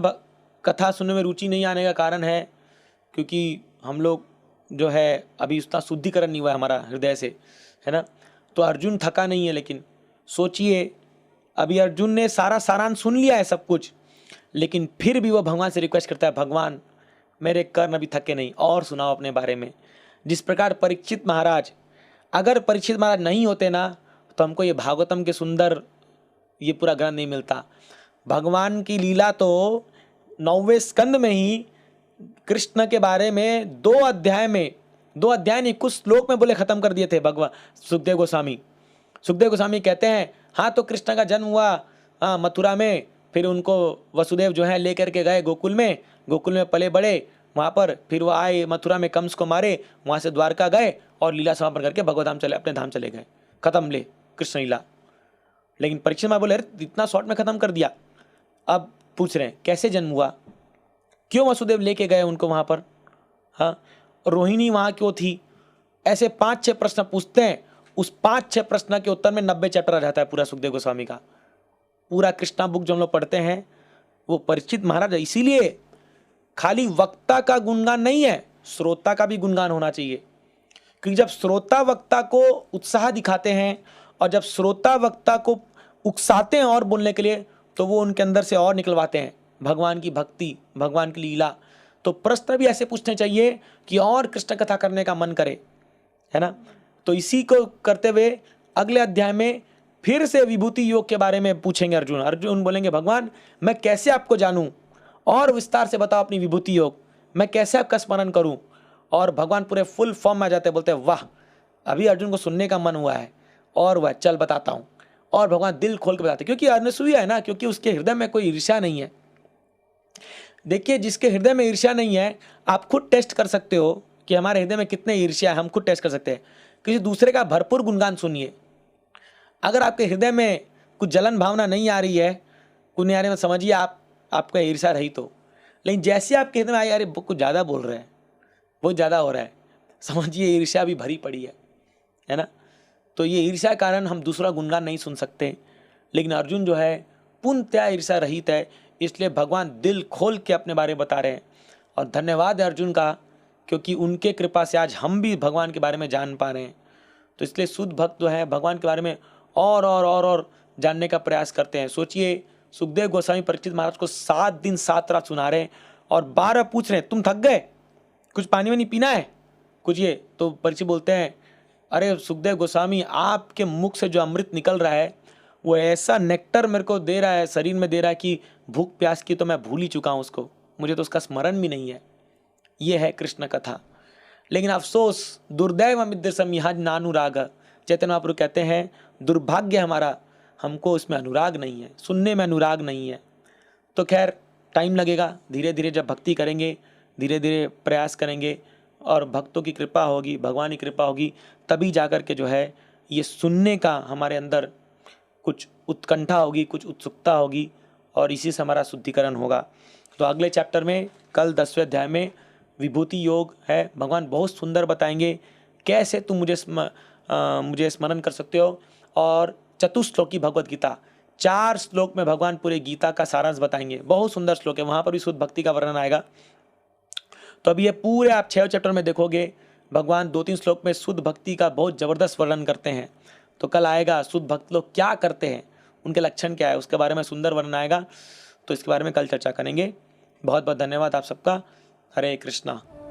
कथा सुनने में रुचि नहीं आने का कारण है क्योंकि हम लोग जो है अभी उतना शुद्धिकरण नहीं हुआ है हमारा हृदय से, है ना। तो अर्जुन थका नहीं है, लेकिन सोचिए अभी अर्जुन ने सारा सारांश सुन लिया है सब कुछ, लेकिन फिर भी वो भगवान से रिक्वेस्ट करता है, भगवान मेरे कर्ण अभी थके नहीं, और सुनाओ अपने बारे में। जिस प्रकार परीक्षित महाराज, अगर परीक्षित महाराज नहीं होते ना तो हमको ये भागवतम के सुंदर ये पूरा ग्रंथ नहीं मिलता। भगवान की लीला तो 9वें स्कंद में ही कृष्ण के बारे में 2 अध्याय नहीं कुछ श्लोक में बोले खत्म कर दिए थे भगवान सुखदेव गोस्वामी कहते हैं हाँ तो कृष्ण का जन्म हुआ मथुरा में, फिर उनको वसुदेव जो है लेकर के गए गोकुल में पले बड़े, वहाँ पर फिर वो आए मथुरा में कंस को मारे, वहाँ से द्वारका गए और लीला समापन करके भगवधाम चले, अपने धाम चले गए, खत्म ले कृष्ण लीला। लेकिन परीक्षित महाराज बोले इतना शॉर्ट में खत्म कर दिया। अब पूछ रहे हैं कैसे जन्म हुआ, क्यों वसुदेव लेके गए उनको वहाँ पर, हाँ रोहिणी वहाँ क्यों थी। ऐसे 5-6 प्रश्न पूछते हैं, उस 5-6 प्रश्न के उत्तर में 90 चैप्टर आ जाता है पूरा सुखदेव गोस्वामी का। पूरा कृष्णा बुक जो हम लोग पढ़ते हैं वो परीक्षित महाराज। इसीलिए खाली वक्ता का गुणगान नहीं है, श्रोता का भी गुणगान होना चाहिए, क्योंकि जब श्रोता वक्ता को उत्साह दिखाते हैं और जब श्रोता वक्ता को उकसाते हैं और बोलने के लिए, तो वो उनके अंदर से और निकलवाते हैं भगवान की भक्ति, भगवान की लीला। तो प्रश्न भी ऐसे पूछने चाहिए कि और कृष्ण कथा करने का मन करे, है ना। तो इसी को करते हुए अगले अध्याय में फिर से विभूति योग के बारे में पूछेंगे अर्जुन बोलेंगे भगवान मैं कैसे आपको जानूं, और विस्तार से बताओ अपनी विभूति योग, मैं कैसे आपका स्मरण करूं। और भगवान पूरे फुल फॉर्म में आ जाते हैं, बोलते हैं वाह अभी अर्जुन को सुनने का मन हुआ है, और वह चल बताता हूं। और भगवान दिल खोल के बताते, क्योंकि अनसूया है ना, क्योंकि उसके हृदय में कोई ईर्ष्या नहीं है। देखिए जिसके हृदय में ईर्ष्या नहीं है, आप खुद टेस्ट कर सकते हो कि हमारे हृदय में कितने ईर्ष्या है, हम खुद टेस्ट कर सकते हैं। किसी दूसरे का भरपूर गुणगान सुनिए, अगर आपके हृदय में कुछ जलन भावना नहीं आ रही है, कुछ नहीं आ रही है, समझिए आपका ईर्ष्या रही तो। लेकिन जैसे आपके हृदय में आई अरे कुछ ज़्यादा बोल रहे हैं, बहुत ज़्यादा हो रहा है, समझिए ईर्ष्या भी भरी पड़ी है ना। तो ये ईर्ष्या कारण हम दूसरा गुणगान नहीं सुन सकते। लेकिन अर्जुन जो है पूर्णतया ईर्ष्या रहित है, इसलिए भगवान दिल खोल के अपने बारे में बता रहे हैं। और धन्यवाद है अर्जुन का, क्योंकि उनके कृपा से आज हम भी भगवान के बारे में जान पा रहे हैं। तो इसलिए शुद्ध भक्त जो है भगवान के बारे में और जानने का प्रयास करते हैं। सोचिए सुखदेव गोस्वामी परीक्षित महाराज को 7 दिन 7 रात सुना रहे हैं और 12 पूछ रहे हैं तुम थक गए, कुछ पानी वानी पीना है कुछ ये। तो परीक्षित बोलते हैं अरे सुखदेव गोस्वामी आपके मुख से जो अमृत निकल रहा है वो ऐसा नेक्टर मेरे को दे रहा है, शरीर में दे रहा है कि भूख प्यास की तो मैं भूल ही चुका हूँ उसको, मुझे तो उसका स्मरण भी नहीं है। ये है कृष्ण कथा। लेकिन अफसोस दुर्दैव मिद्रसम यहाँ नानुराग, चैतन्य महाप्रभु कहते हैं दुर्भाग्य हमारा, हमको इसमें अनुराग नहीं है, सुनने में अनुराग नहीं है। तो खैर टाइम लगेगा, धीरे धीरे जब भक्ति करेंगे, धीरे धीरे प्रयास करेंगे और भक्तों की कृपा होगी, भगवान की कृपा होगी, तभी जाकर के जो है ये सुनने का हमारे अंदर कुछ उत्कंठा होगी, कुछ उत्सुकता होगी और इसी से हमारा शुद्धिकरण होगा। तो अगले चैप्टर में कल 10वें अध्याय में विभूति योग है। भगवान बहुत सुंदर बताएंगे कैसे तुम मुझे स्मरण कर सकते हो। और चतुश्लोकी भगवत गीता, 4 श्लोक में भगवान पूरे गीता का सारांश बताएंगे। बहुत सुंदर श्लोक है, वहाँ पर भी शुद्ध भक्ति का वर्णन आएगा। तो अभी ये पूरे आप 6 चैप्टर में देखोगे भगवान 2-3 श्लोक में शुद्ध भक्ति का बहुत ज़बरदस्त वर्णन करते हैं। तो कल आएगा शुद्ध भक्त लोग क्या करते हैं, उनके लक्षण क्या है, उसके बारे में सुंदर वर्णन आएगा। तो इसके बारे में कल चर्चा करेंगे। बहुत बहुत धन्यवाद आप सबका। हरे कृष्णा।